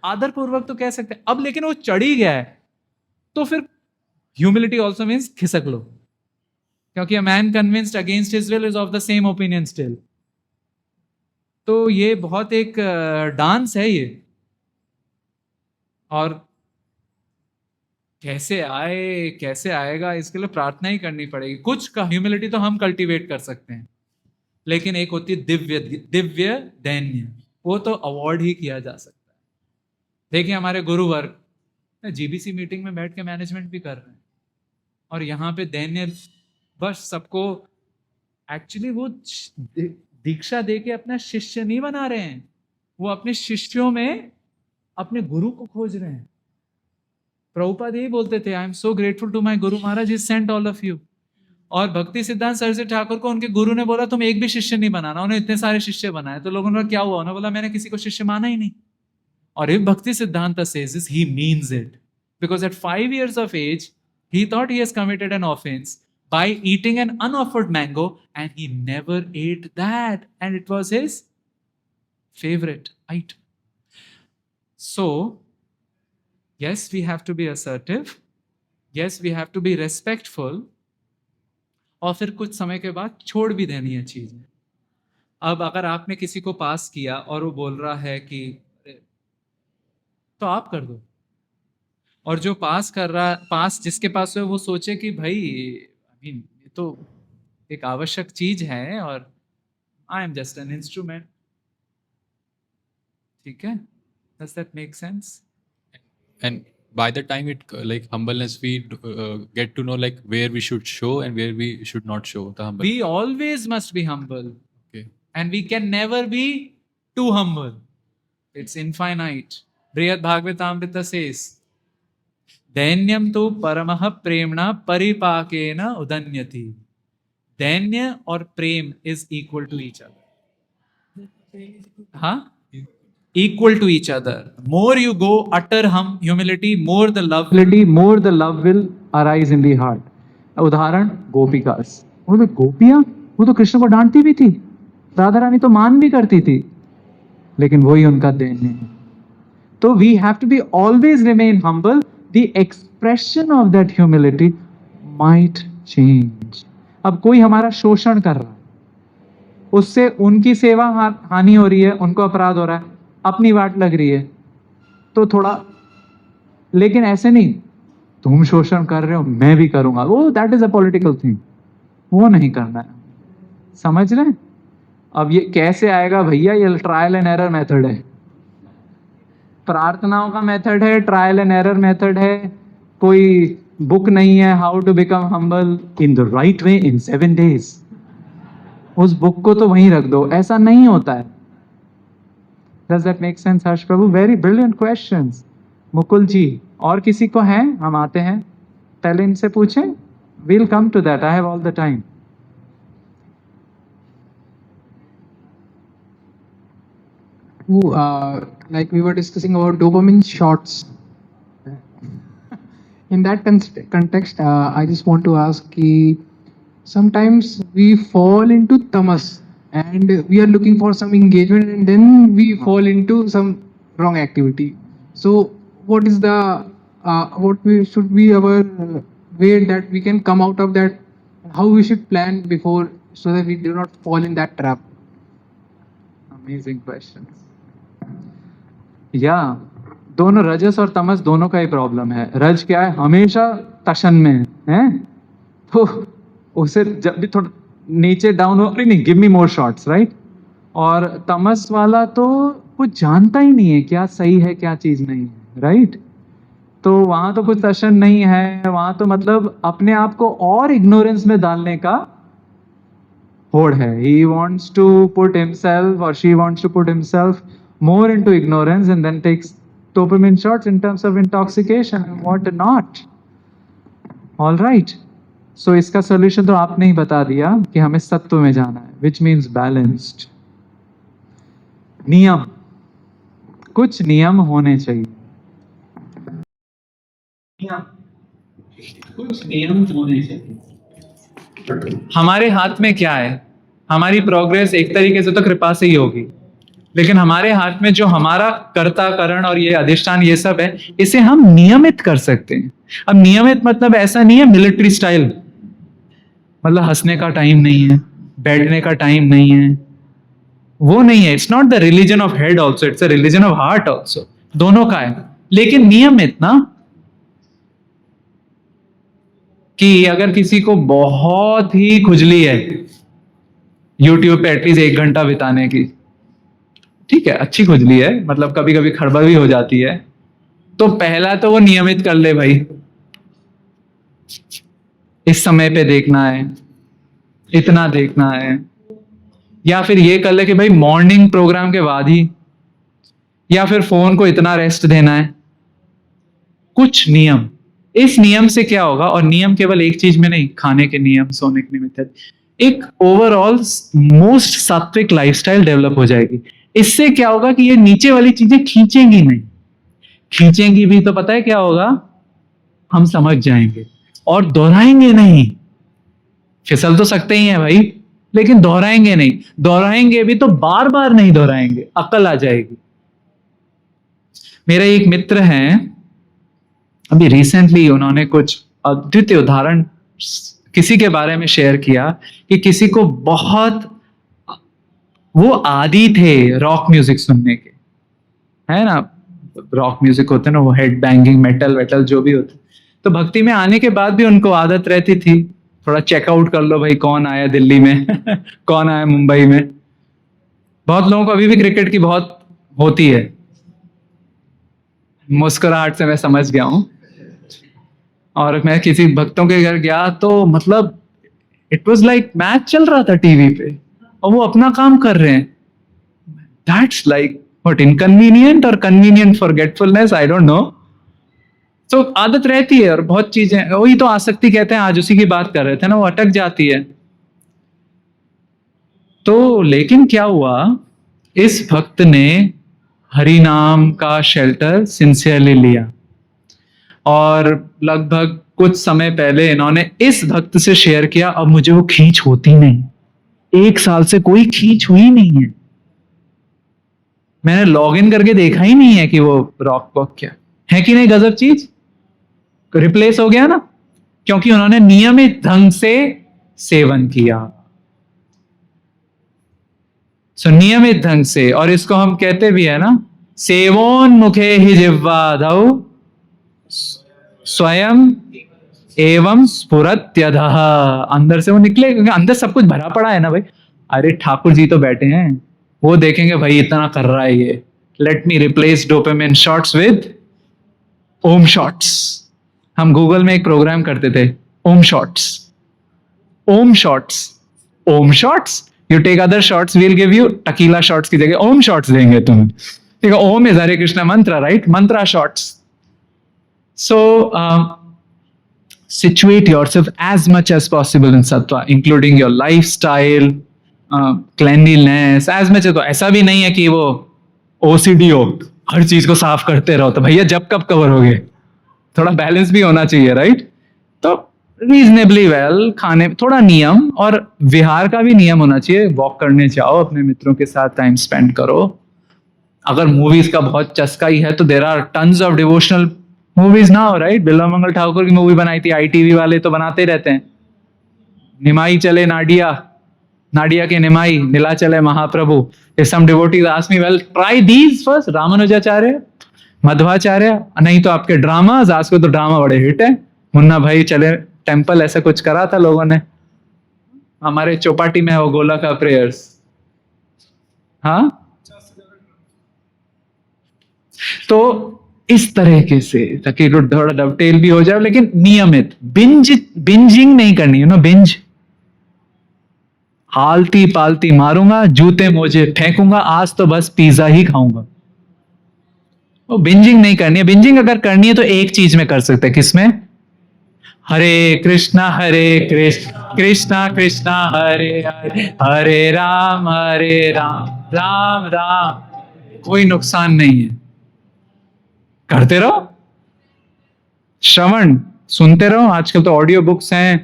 आदर पूर्वक तो कह सकते हैं. अब लेकिन वो चढ़ ही गया है, तो फिर ह्यूमिलिटी ऑल्सो मीन्स खिसक लो, क्योंकि a man convinced against his will is of the same opinion still. तो ये बहुत एक डांस है ये. और कैसे आएगा, इसके लिए प्रार्थना ही करनी पड़ेगी. कुछ का ह्यूमिलिटी तो हम कल्टीवेट कर सकते हैं, लेकिन एक होती है दिव्य दैन्य, वो तो अवॉर्ड ही किया जा सकता है. देखिए हमारे गुरुवर्ग जीबीसी मीटिंग में बैठ के मैनेजमेंट भी कर रहे हैं, और यहाँ पे दैन्य बस सबको, एक्चुअली वो दीक्षा दे के अपना शिष्य नहीं बना रहे हैं, वो अपने शिष्यों में अपने गुरु को खोज रहे हैं. प्रभुपाद यही बोलते थे, I am so grateful to my guru Maharaj, he sent all of you. और भक्ति सिद्धांत सरस्वती ठाकुर को उनके गुरु ने बोला तुम एक भी शिष्य नहीं बनाना, उन्होंने इतने सारे शिष्य बनाए। तो लोगों ने बोला क्या हुआ? उन्होंने बोला मैंने किसी को शिष्य माना ही नहीं। और if Bhakti Siddhanta says this, he means it. Because at 5 years of age, he thought he has committed an offense by eating an unoffered mango, and he never ate that. And it was his favorite item. So, yes, we have to be assertive. Yes, we have to be respectful. और फिर कुछ समय के बाद छोड़ भी देनी है चीज। अब अगर आपने किसी को पास किया और वो बोल रहा है कि तो आप कर दो, और जो पास कर रहा, पास जिसके पास है वो सोचे कि भाई ये तो एक आवश्यक चीज है और I am just an instrument. ठीक है? Does that make sense? And by the time it like humbleness, we get to know like where we should show and where we should not show the humble. We always must be humble, Okay. and we can never be too humble. It's infinite. Brihad Bhagavatamrita says, दैन्यम तो परमः प्रेमणा परिपाकेन उदन्यति। दैन्य और प्रेम is equal to each other. हाँ? Equal to each other. More you go utter humility, more the love will arise in the heart. उदाहरण गोपिकास। वो तो गोपियां, वो तो कृष्ण को डांटती भी थी, राधा रानी तो मान भी करती थी, लेकिन वही उनका दैन्य है। तो we have to be always remain humble. The expression of that humility might change. अब कोई हमारा शोषण कर रहा है, उससे उनकी सेवा हानि हो रही है, उनको अपराध हो रहा है, अपनी वाट लग रही है, तो थोड़ा, लेकिन ऐसे नहीं तुम शोषण कर रहे हो मैं भी करूंगा, वो that is a political thing, वो नहीं करना है। समझ रहे? अब ये कैसे आएगा भैया? ये ट्रायल एंड एरर मेथड है, प्रार्थनाओं का मेथड है, ट्रायल एंड एरर मेथड है। कोई बुक नहीं है how to become humble in the right way in 7 days। उस बुक को तो वहीं रख दो, ऐसा नहीं होता है। Does that make sense, Harsh Prabhu? Very brilliant questions. Mukul जी, और किसी को है? हम आते हैं, पहले इनसे पूछें। We'll come to that. I have all the time. Like we were discussing about dopamine shots. In that context, I just want to ask कि sometimes we fall into tamas and we are looking for some engagement and then we fall into some wrong activity. So what is the what we should be our way that we can come out of that? How we should plan before so that we do not fall in that trap? Amazing questions. या दोनों रजस और तमस दोनों का ही problem है। रज क्या है? हमेशा तशन में है, तो उसे जब भी थोड़ा नीचे डाउन हो, नहीं गिव मी मोर शॉट्स, राइट? और तमस वाला तो कुछ जानता ही नहीं है क्या सही है क्या चीज नहीं है, राइट? तो वहां तो कुछ तशन नहीं है, वहां तो मतलब अपने आप को और इग्नोरेंस में डालने का होड़ है। He wants to put himself or she wants to put himself more into ignorance and then takes dopamine shots in terms of intoxication and what not. All right. So इसका solution तो आपने ही बता दिया कि हमें सत्व में जाना है, which means balanced. नियम, कुछ नियम होने चाहिए। कुछ नियम होने चाहिए। हमारे हाथ में क्या है? हमारी प्रोग्रेस एक तरीके से तो कृपा से ही होगी, लेकिन हमारे हाथ में जो हमारा कर्ता करण और ये अधिष्ठान ये सब है, इसे हम नियमित कर सकते हैं। अब नियमित मतलब ऐसा नहीं है मिलिट्री स्टाइल, मतलब हंसने का टाइम नहीं है, बैठने का टाइम नहीं है, वो नहीं है। It's not the religion of head also, it's a religion of heart also, दोनों का है। लेकिन नियमित ना, कि अगर किसी को बहुत ही खुजली है यूट्यूब पे एटलीस्ट 1 घंटा बिताने की, ठीक है, अच्छी खुजली है, मतलब कभी कभी खड़बड़ भी हो जाती है, तो पहला तो वो नियमित कर ले भाई, इस समय पे देखना है, इतना देखना है। या फिर ये कर ले कि भाई मॉर्निंग प्रोग्राम के बाद ही, या फिर फोन को इतना रेस्ट देना है। कुछ नियम, इस नियम से क्या होगा, और नियम केवल एक चीज में नहीं, खाने के नियम, सोने के नियम इत्यादि, एक ओवरऑल मोस्ट सात्विक लाइफस्टाइल डेवलप हो जाएगी। इससे क्या होगा कि ये नीचे वाली चीजें खींचेंगी नहीं, खींचेंगी भी तो पता है क्या होगा, हम समझ जाएंगे और दोहराएंगे नहीं। फिसल तो सकते ही हैं भाई, लेकिन दोहराएंगे नहीं, दोहराएंगे भी तो बार बार नहीं दोहराएंगे, अकल आ जाएगी। मेरा एक मित्र हैं, अभी रिसेंटली उन्होंने कुछ अद्वितीय उदाहरण किसी के बारे में शेयर किया कि किसी को बहुत, वो आदी थे रॉक म्यूजिक सुनने के, है ना, रॉक म्यूजिक होते ना, वो हेड बैंगिंग, मेटल वेटल जो भी होते, तो भक्ति में आने के बाद भी उनको आदत रहती थी थोड़ा चेकआउट कर लो भाई, कौन आया दिल्ली में कौन आया मुंबई में। बहुत लोगों को अभी भी क्रिकेट की बहुत होती है, मुस्कुराहट से मैं समझ गया हूं। और मैं किसी भक्तों के घर गया तो मतलब इट वाज लाइक मैच चल रहा था टीवी पे और वो अपना काम कर रहे हैं। दैट्स लाइक व्हाट, इनकन्वीनियंट और convenient forgetfulness, I don't know. तो आदत रहती है और बहुत चीजें, वही तो आसक्ति कहते हैं, आज उसी की बात कर रहे थे ना, वो अटक जाती है। तो लेकिन क्या हुआ, इस भक्त ने हरि नाम का शेल्टर सिंसियरली लिया, और लगभग कुछ समय पहले इन्होंने इस भक्त से शेयर किया, अब मुझे वो खींच होती नहीं, 1 साल से कोई खींच हुई नहीं है, मैंने लॉग इन करके देखा ही नहीं है कि वो रॉक वॉक क्या है कि नहीं, गजब चीज रिप्लेस हो गया ना, क्योंकि उन्होंने नियमित ढंग से सेवन किया। सो नियमित ढंग से, और इसको हम कहते भी है ना, सेवोन्मुखे ही जिह्वा धौ स्वयं एवं स्फुरत्यधः, अंदर से वो निकले, क्योंकि अंदर सब कुछ भरा पड़ा है ना भाई। अरे ठाकुर जी तो बैठे हैं, वो देखेंगे भाई इतना कर रहा है ये, let me replace dopamine shots with Om shots. हम गूगल में एक प्रोग्राम करते थे, Om shots, Om shots, Om shots, you take other shots, we'll give you tequila shots की जगह ओम शॉट्स देंगे तुम्हें, ठीक है। ओम इज हरे कृष्णा मंत्र, right, Mantra shots. So situate yourself as much as possible in sattva, including your lifestyle, cleanliness as much as, तो ऐसा भी नहीं है कि वो OCD हो, हर चीज को साफ करते रहो, तो भैया जब कब कवर होगे, थोड़ा बैलेंस भी होना चाहिए, राइट। तो रीजनेबली वेल, खाने थोड़ा नियम, और विहार का भी नियम होना चाहिए, वॉक करने जाओ, अपने मित्रों के साथ टाइम स्पेंड करो। अगर मूवीज का बहुत चस्का ही है तो there are tons of devotional movies now, right. Bilva Mangal Thakur की मूवी बनाई थी, ITV वाले तो बनाते ही रहते हैं, निमाई चले नाडिया, नाडिया के निमाई, नीला चले महाप्रभु। If some devotees ask me, well, try these first, Ramanujacharya, Madhvacharya, नहीं तो आपके ड्रामाज, आज को तो ड्रामा बड़े हिट है, मुन्ना भाई चले टेम्पल, ऐसा कुछ करा था लोगों ने, हमारे चौपाटी में है वो गोला का प्रेयर्स, हाँ। तो इस तरीके से, ताकि थोड़ा डबटेल भी हो जाए, लेकिन नियमित, बिंजिंग नहीं करनी, बिंज, आलती पालती मारूंगा, जूते मोजे फेंकूंगा, आज तो बस पिज्जा ही खाऊंगा, वो बिंजिंग नहीं करनी है। बिंजिंग अगर करनी है तो एक चीज में कर सकते हैं, किसमें, हरे कृष्णा कृष्णा कृष्णा हरे हरे, हरे राम राम राम, कोई नुकसान नहीं है, करते रहो, श्रवण सुनते रहो। आजकल तो ऑडियो बुक्स हैं,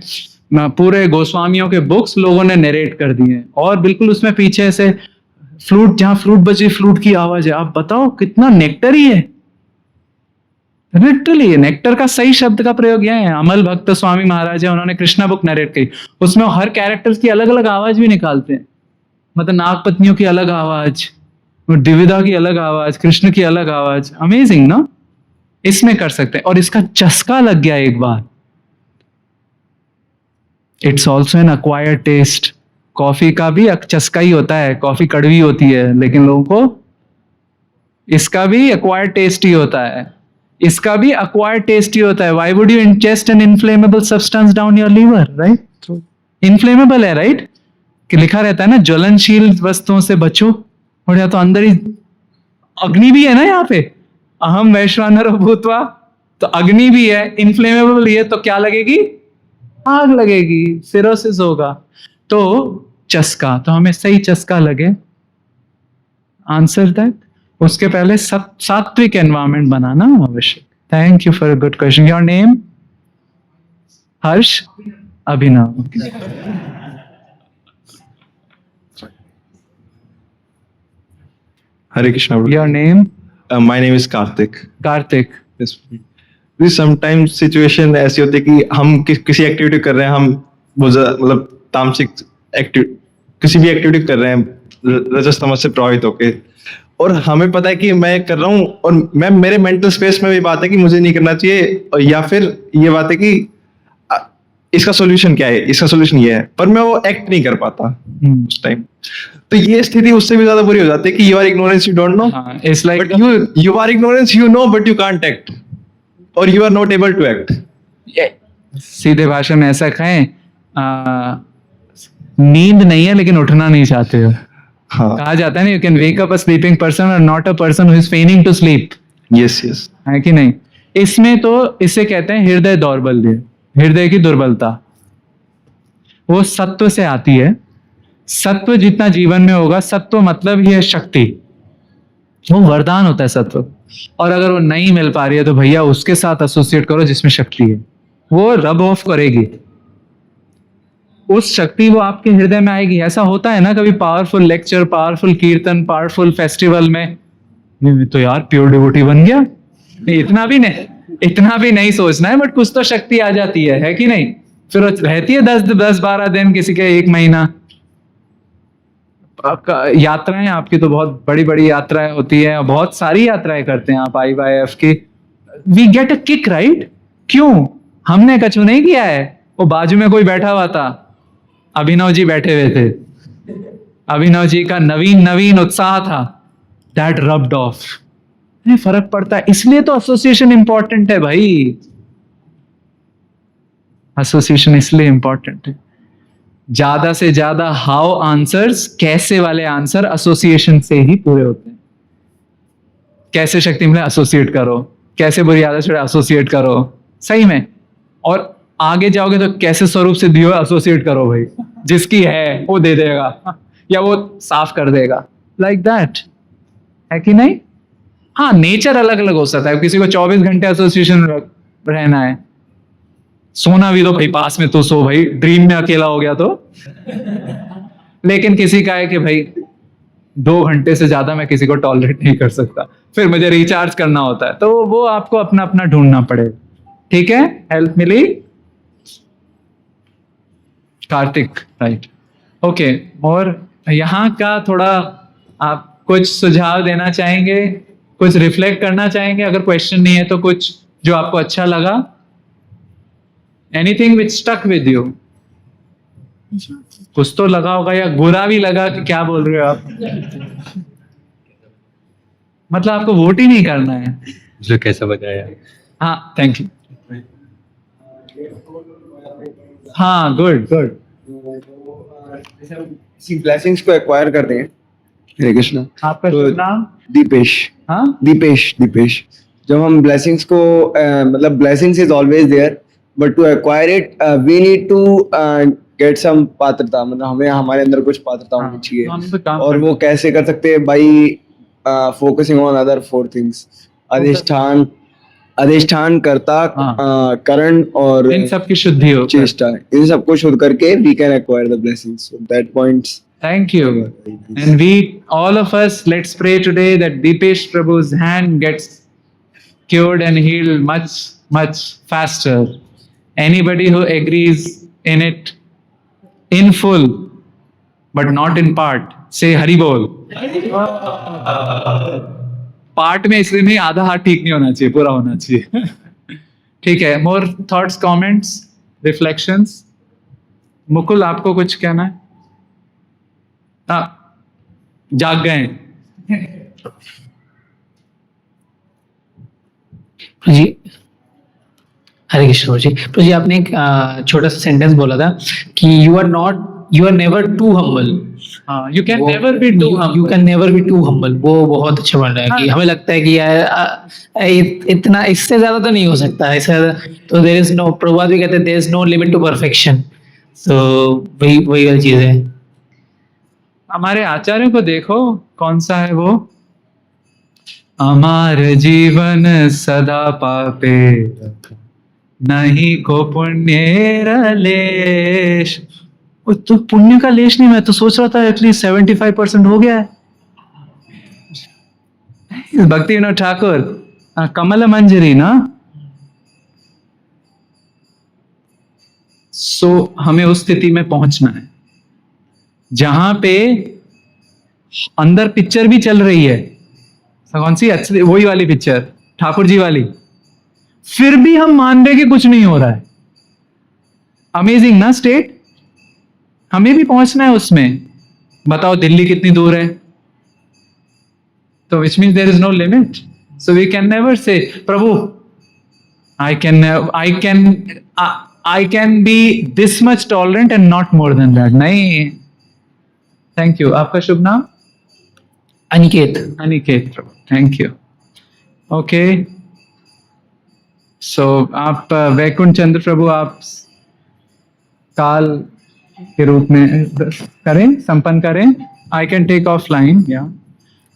पूरे गोस्वामियों के बुक्स लोगों ने नरेट कर दिए हैं, और बिल्कुल उसमें पीछे से फ्लूट, जहां फ्लूट बजे फ्लूट की आवाज है, आप बताओ कितना नेक्टर ही है, लिटरली नेक्टर का सही शब्द का प्रयोग यह है। अमल भक्त स्वामी महाराज है, उन्होंने कृष्णा बुक नरेट की, उसमें हर कैरेक्टर्स की अलग अलग आवाज भी निकालते हैं, मतलब नागपत्नियों की अलग आवाज, द्विविधा की अलग आवाज, कृष्ण की अलग आवाज, अमेजिंग ना। इसमें कर सकते हैं, और इसका चस्का लग गया एक बार, it's also an acquired taste. Coffee का भी चस्का ही होता है, कॉफी कड़वी होती है, लेकिन लोगों को इसका भी अक्वायर्ड टेस्ट ही होता है, इसका भी अक्वायर्ड टेस्ट ही होता है। Why would you ingest an inflammable substance down your liver, right, inflammable है, राइट, कि लिखा रहता है ना, ज्वलनशील वस्तुओं से बचो, और या तो अंदर ही अग्नि भी है ना यहाँ पे, अहम वैश्वानर भूतवा तो अग्नि भी है, इनफ्लेमेबल ही है, तो क्या लगेगी? आग लगेगी, सिरोसिस होगा। तो चस्का, तो हमें सही चस्का लगे, आंसर दैट। उसके पहले सात्विक एनवायरनमेंट बनाना आवश्यक। Thank you for a good question. Your name? Harsh? Abhinav. Hare Krishna. Bro. Your name? My name is Karthik. Kartik. Yes. Sometimes situation ऐसी होती है कि हम किसी एक्टिविटी कर रहे हैं, हम बहुत ज्यादा मतलब तामसिक किसी भी एक्टिविटी कर रहे हैं रजस तमस से प्रभावित होके, और हमें पता है कि मैं कर रहा हूँ, और मैं मेरे मेंटल स्पेस में भी बात है कि मुझे नहीं करना चाहिए, और या फिर ये बात है कि इसका सॉल्यूशन क्या है, इसका सॉल्यूशन ये है, पर मैं वो एक्ट नहीं कर पाता उस टाइम। तो ये स्थिति उससे भी ज्यादा बुरी हो जाती है कि you are ignorance, you don't know, it's like but you are ignorance, you know but you can't act, और you are not able to act. सीधे भाषा में ऐसा कहें, नींद नहीं है लेकिन उठना नहीं चाहते हो। हाँ, कहा जाता है ना, you can wake up a sleeping person और not a person who is feigning to sleep, yes yes, है कि नहीं? इसमें तो इसे कहते हैं हृदय दौर्बल्य, हृदय की दुर्बलता। वो सत्व से आती है। सत्व जितना जीवन में होगा, सत्व मतलब ही है शक्ति, वो वरदान होता है सत्व। और अगर वो नहीं मिल पा रही है तो भैया उसके साथ एसोसिएट करो जिसमें शक्ति है, वो रब ऑफ करेगी, उस शक्ति वो आपके हृदय में आएगी। ऐसा होता है ना कभी पावरफुल लेक्चर, पावरफुल कीर्तन, पावरफुल फेस्टिवल में, तो यार प्योर डिवोटी बन गया, इतना भी नहीं सोचना है, बट कुछ तो शक्ति आ जाती है कि नहीं? फिर रहती है 10-12 दिन, किसी के 1 महीना। यात्राएं आपकी तो बहुत बड़ी बड़ी यात्राएं होती है, बहुत सारी यात्राएं करते हैं आप IYF की। We get a kick, right? क्यों? हमने कछु नहीं किया है, वो बाजू में कोई बैठा हुआ था, अभिनव जी बैठे हुए थे, अभिनव जी का नवीन उत्साह था, दैट रब्ड ऑफ। नहीं, फर्क पड़ता है, इसलिए तो एसोसिएशन इंपॉर्टेंट है भाई, एसोसिएशन इसलिए इंपॉर्टेंट है। ज्यादा से ज्यादा हाउ आंसर्स, कैसे वाले आंसर एसोसिएशन से ही पूरे होते हैं। कैसे शक्ति मिले, एसोसिएट करो, कैसे बुरी आदत छुड़े, एसोसिएट करो, सही में। और आगे जाओगे तो कैसे स्वरूप से दियो, एसोसिएट करो भाई, जिसकी है वो दे देगा या वो साफ कर देगा, लाइक दैट, है कि नहीं? हाँ, नेचर अलग अलग हो सकता है, किसी को 24 घंटे एसोसिएशन में रहना है, सोना भी तो भाई पास में तो सो भाई, ड्रीम में अकेला हो गया तो लेकिन किसी का है कि भाई 2 घंटे से ज्यादा मैं किसी को टॉलरेट नहीं कर सकता, फिर मुझे रिचार्ज करना होता है, तो वो आपको अपना अपना ढूंढना पड़ेगा। ठीक है, हेल्प मिली? Kartik, right, okay. और यहाँ का थोड़ा आप कुछ सुझाव देना चाहेंगे, कुछ रिफ्लेक्ट करना चाहेंगे? अगर क्वेश्चन नहीं है तो कुछ जो आपको अच्छा लगा, anything which stuck with you, कुछ तो लगा होगा, या बुरा भी लगा कि क्या बोल रहे हो आप, मतलब आपको वोट ही नहीं करना है। जो कैसा बताया? हाँ, थैंक यू। हाँ, गुड गुड। ब्लेसिंग्स को एक्वायर करते हैं। हरे कृष्णा। आपका तो शुभ नाम? दीपेश। हाँ, दीपेश। जब हम ब्लेसिंग्स को मतलब blessings is always there, but to acquire it we need to get some पात्रता, मतलब हमें हमारे अंदर कुछ पात्रता होनी चाहिए। हम तो काम और वो कैसे कर सकते हैं? By focusing on other 4 things, अधिष्ठान, कर्ता, करण और इन सब की शुद्धि हो। चेष्टा, इन सबको शुद्ध करके we can acquire the blessings. So that points. Thank you. And we, all of us, let's pray today that Deepesh Prabhu's hand gets cured and healed much, much faster. Anybody who agrees in it in full, but not in part, say Hari Bol. Part में इसलिए नहीं, आधा हाथ ठीक नहीं होना चाहिए, पूरा होना चाहिए। ठीक है, more thoughts, comments, reflections? Mukul, आपको कुछ कहना है? जाग गए जी। हरे कृष्ण जी। तो जी आपने एक छोटा सा सेंटेंस बोला था कि you are not you are never too humble. हाँ, you can never be too humble. You can never be too humble. वो बहुत अच्छा वर्ड है कि हमें लगता है कि यार इतना इससे ज्यादा तो नहीं हो सकता, इससे ज्यादा तो देयर इज नो, प्रभुपाद भी कहते हैं there is no limit to perfection. तो वही वाली चीज है. हमारे आचार्यों को देखो, कौन सा है वो, अमार जीवन सदा पापे नहीं को पुण्य लेश. तो पुण्य का लेश नहीं, मैं तो सोच रहा था एटलीस्ट 75% हो गया है. भक्ति विनोद ठाकुर, कमल मंजरी ना. सो हमें उस स्थिति में पहुंचना है जहां पे अंदर पिक्चर भी चल रही है. कौन सी, अच्छी वही वाली पिक्चर ठाकुर जी वाली, फिर भी हम मान रहे कि कुछ नहीं हो रहा है. अमेजिंग ना स्टेट. हमें भी पहुंचना है उसमें. बताओ दिल्ली कितनी दूर है, तो which means there is no limit. So we can never say Prabhu I can be this much tolerant and not more than that. नहीं. Thank you. आपका शुभ नाम? Aniket. Aniket Prabhu. Thank you. Okay, so आप वैकुंठ चंद्र प्रभु, आप काल के रूप में करें, संपन्न करें. I can take offline. या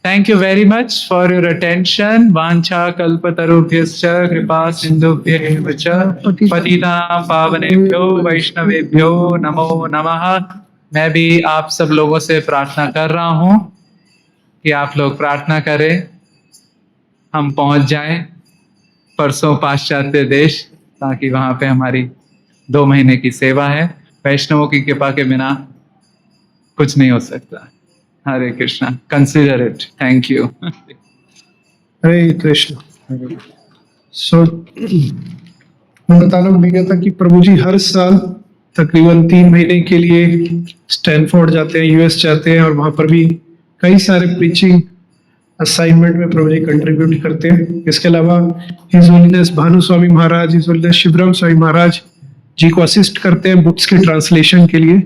thank you very much for your attention. वांछा कल्पतरुभ्यश्च कृपा सिंधुभ्येव च पतितानां पावनेभ्यो वैष्णवेभ्यो नमो नमः. मैं भी आप सब लोगों से प्रार्थना कर रहा हूं कि आप लोग प्रार्थना करें, हम पहुंच जाएं परसों पाश्चात्य देश, ताकि वहां पे हमारी 2 महीने की सेवा है. वैष्णवों की कृपा के बिना कुछ नहीं हो सकता. Hare Krishna. Consider it. Thank you. Hare Krishna. So मैं बताना भूल गया था कि प्रभु जी हर साल तकरीबन 3 महीने के लिए स्टैनफोर्ड जाते हैं, यूएस जाते हैं, और वहां पर भी कई सारे प्रीचिंग असाइनमेंट में प्रभु जी कंट्रीब्यूट करते हैं. इसके अलावा his holiness Bhanu Swami Maharaj, his holiness Shivaram Swami Maharaj ji को असिस्ट करते हैं बुक्स के ट्रांसलेशन के लिए.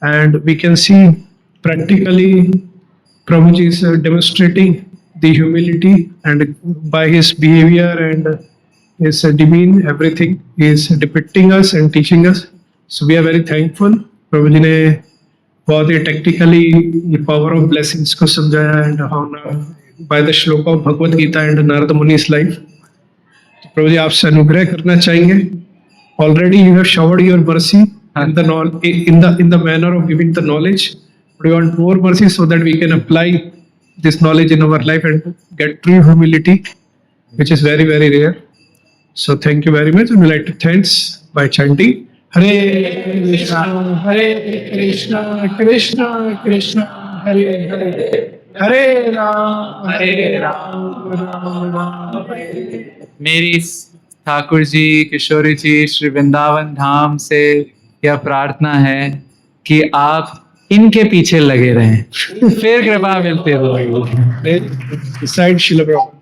And we can see practically Prabhu ji is demonstrating the humility and by his behaviour and his demean, everything he is depicting us and teaching us. So we are very thankful. Prabhu ji ने बहुत ही technically ये power of blessings को समझाया and how by the shloka of Bhagavad Gita and Narad Muni's life. तो प्रभु जी आपसे अनुग्रह करना चाहेंगे. Already you have showered your mercy in the manner of giving the knowledge. But we want more mercy so that we can apply this knowledge in our life and get true humility, which is very, very rare. So thank you very much, and we like to thanks by chanting Hare Krishna, Krishna Krishna, Hare Hare, Hare Ram, Ram Ram, Hare. मेरी ठाकुर जी, किशोरी जी, श्री वृंदावन धाम से यह प्रार्थना है कि आप इनके पीछे लगे रहें, फिर कृपा मिलती रहेगी. Beside Srila Prabhupada.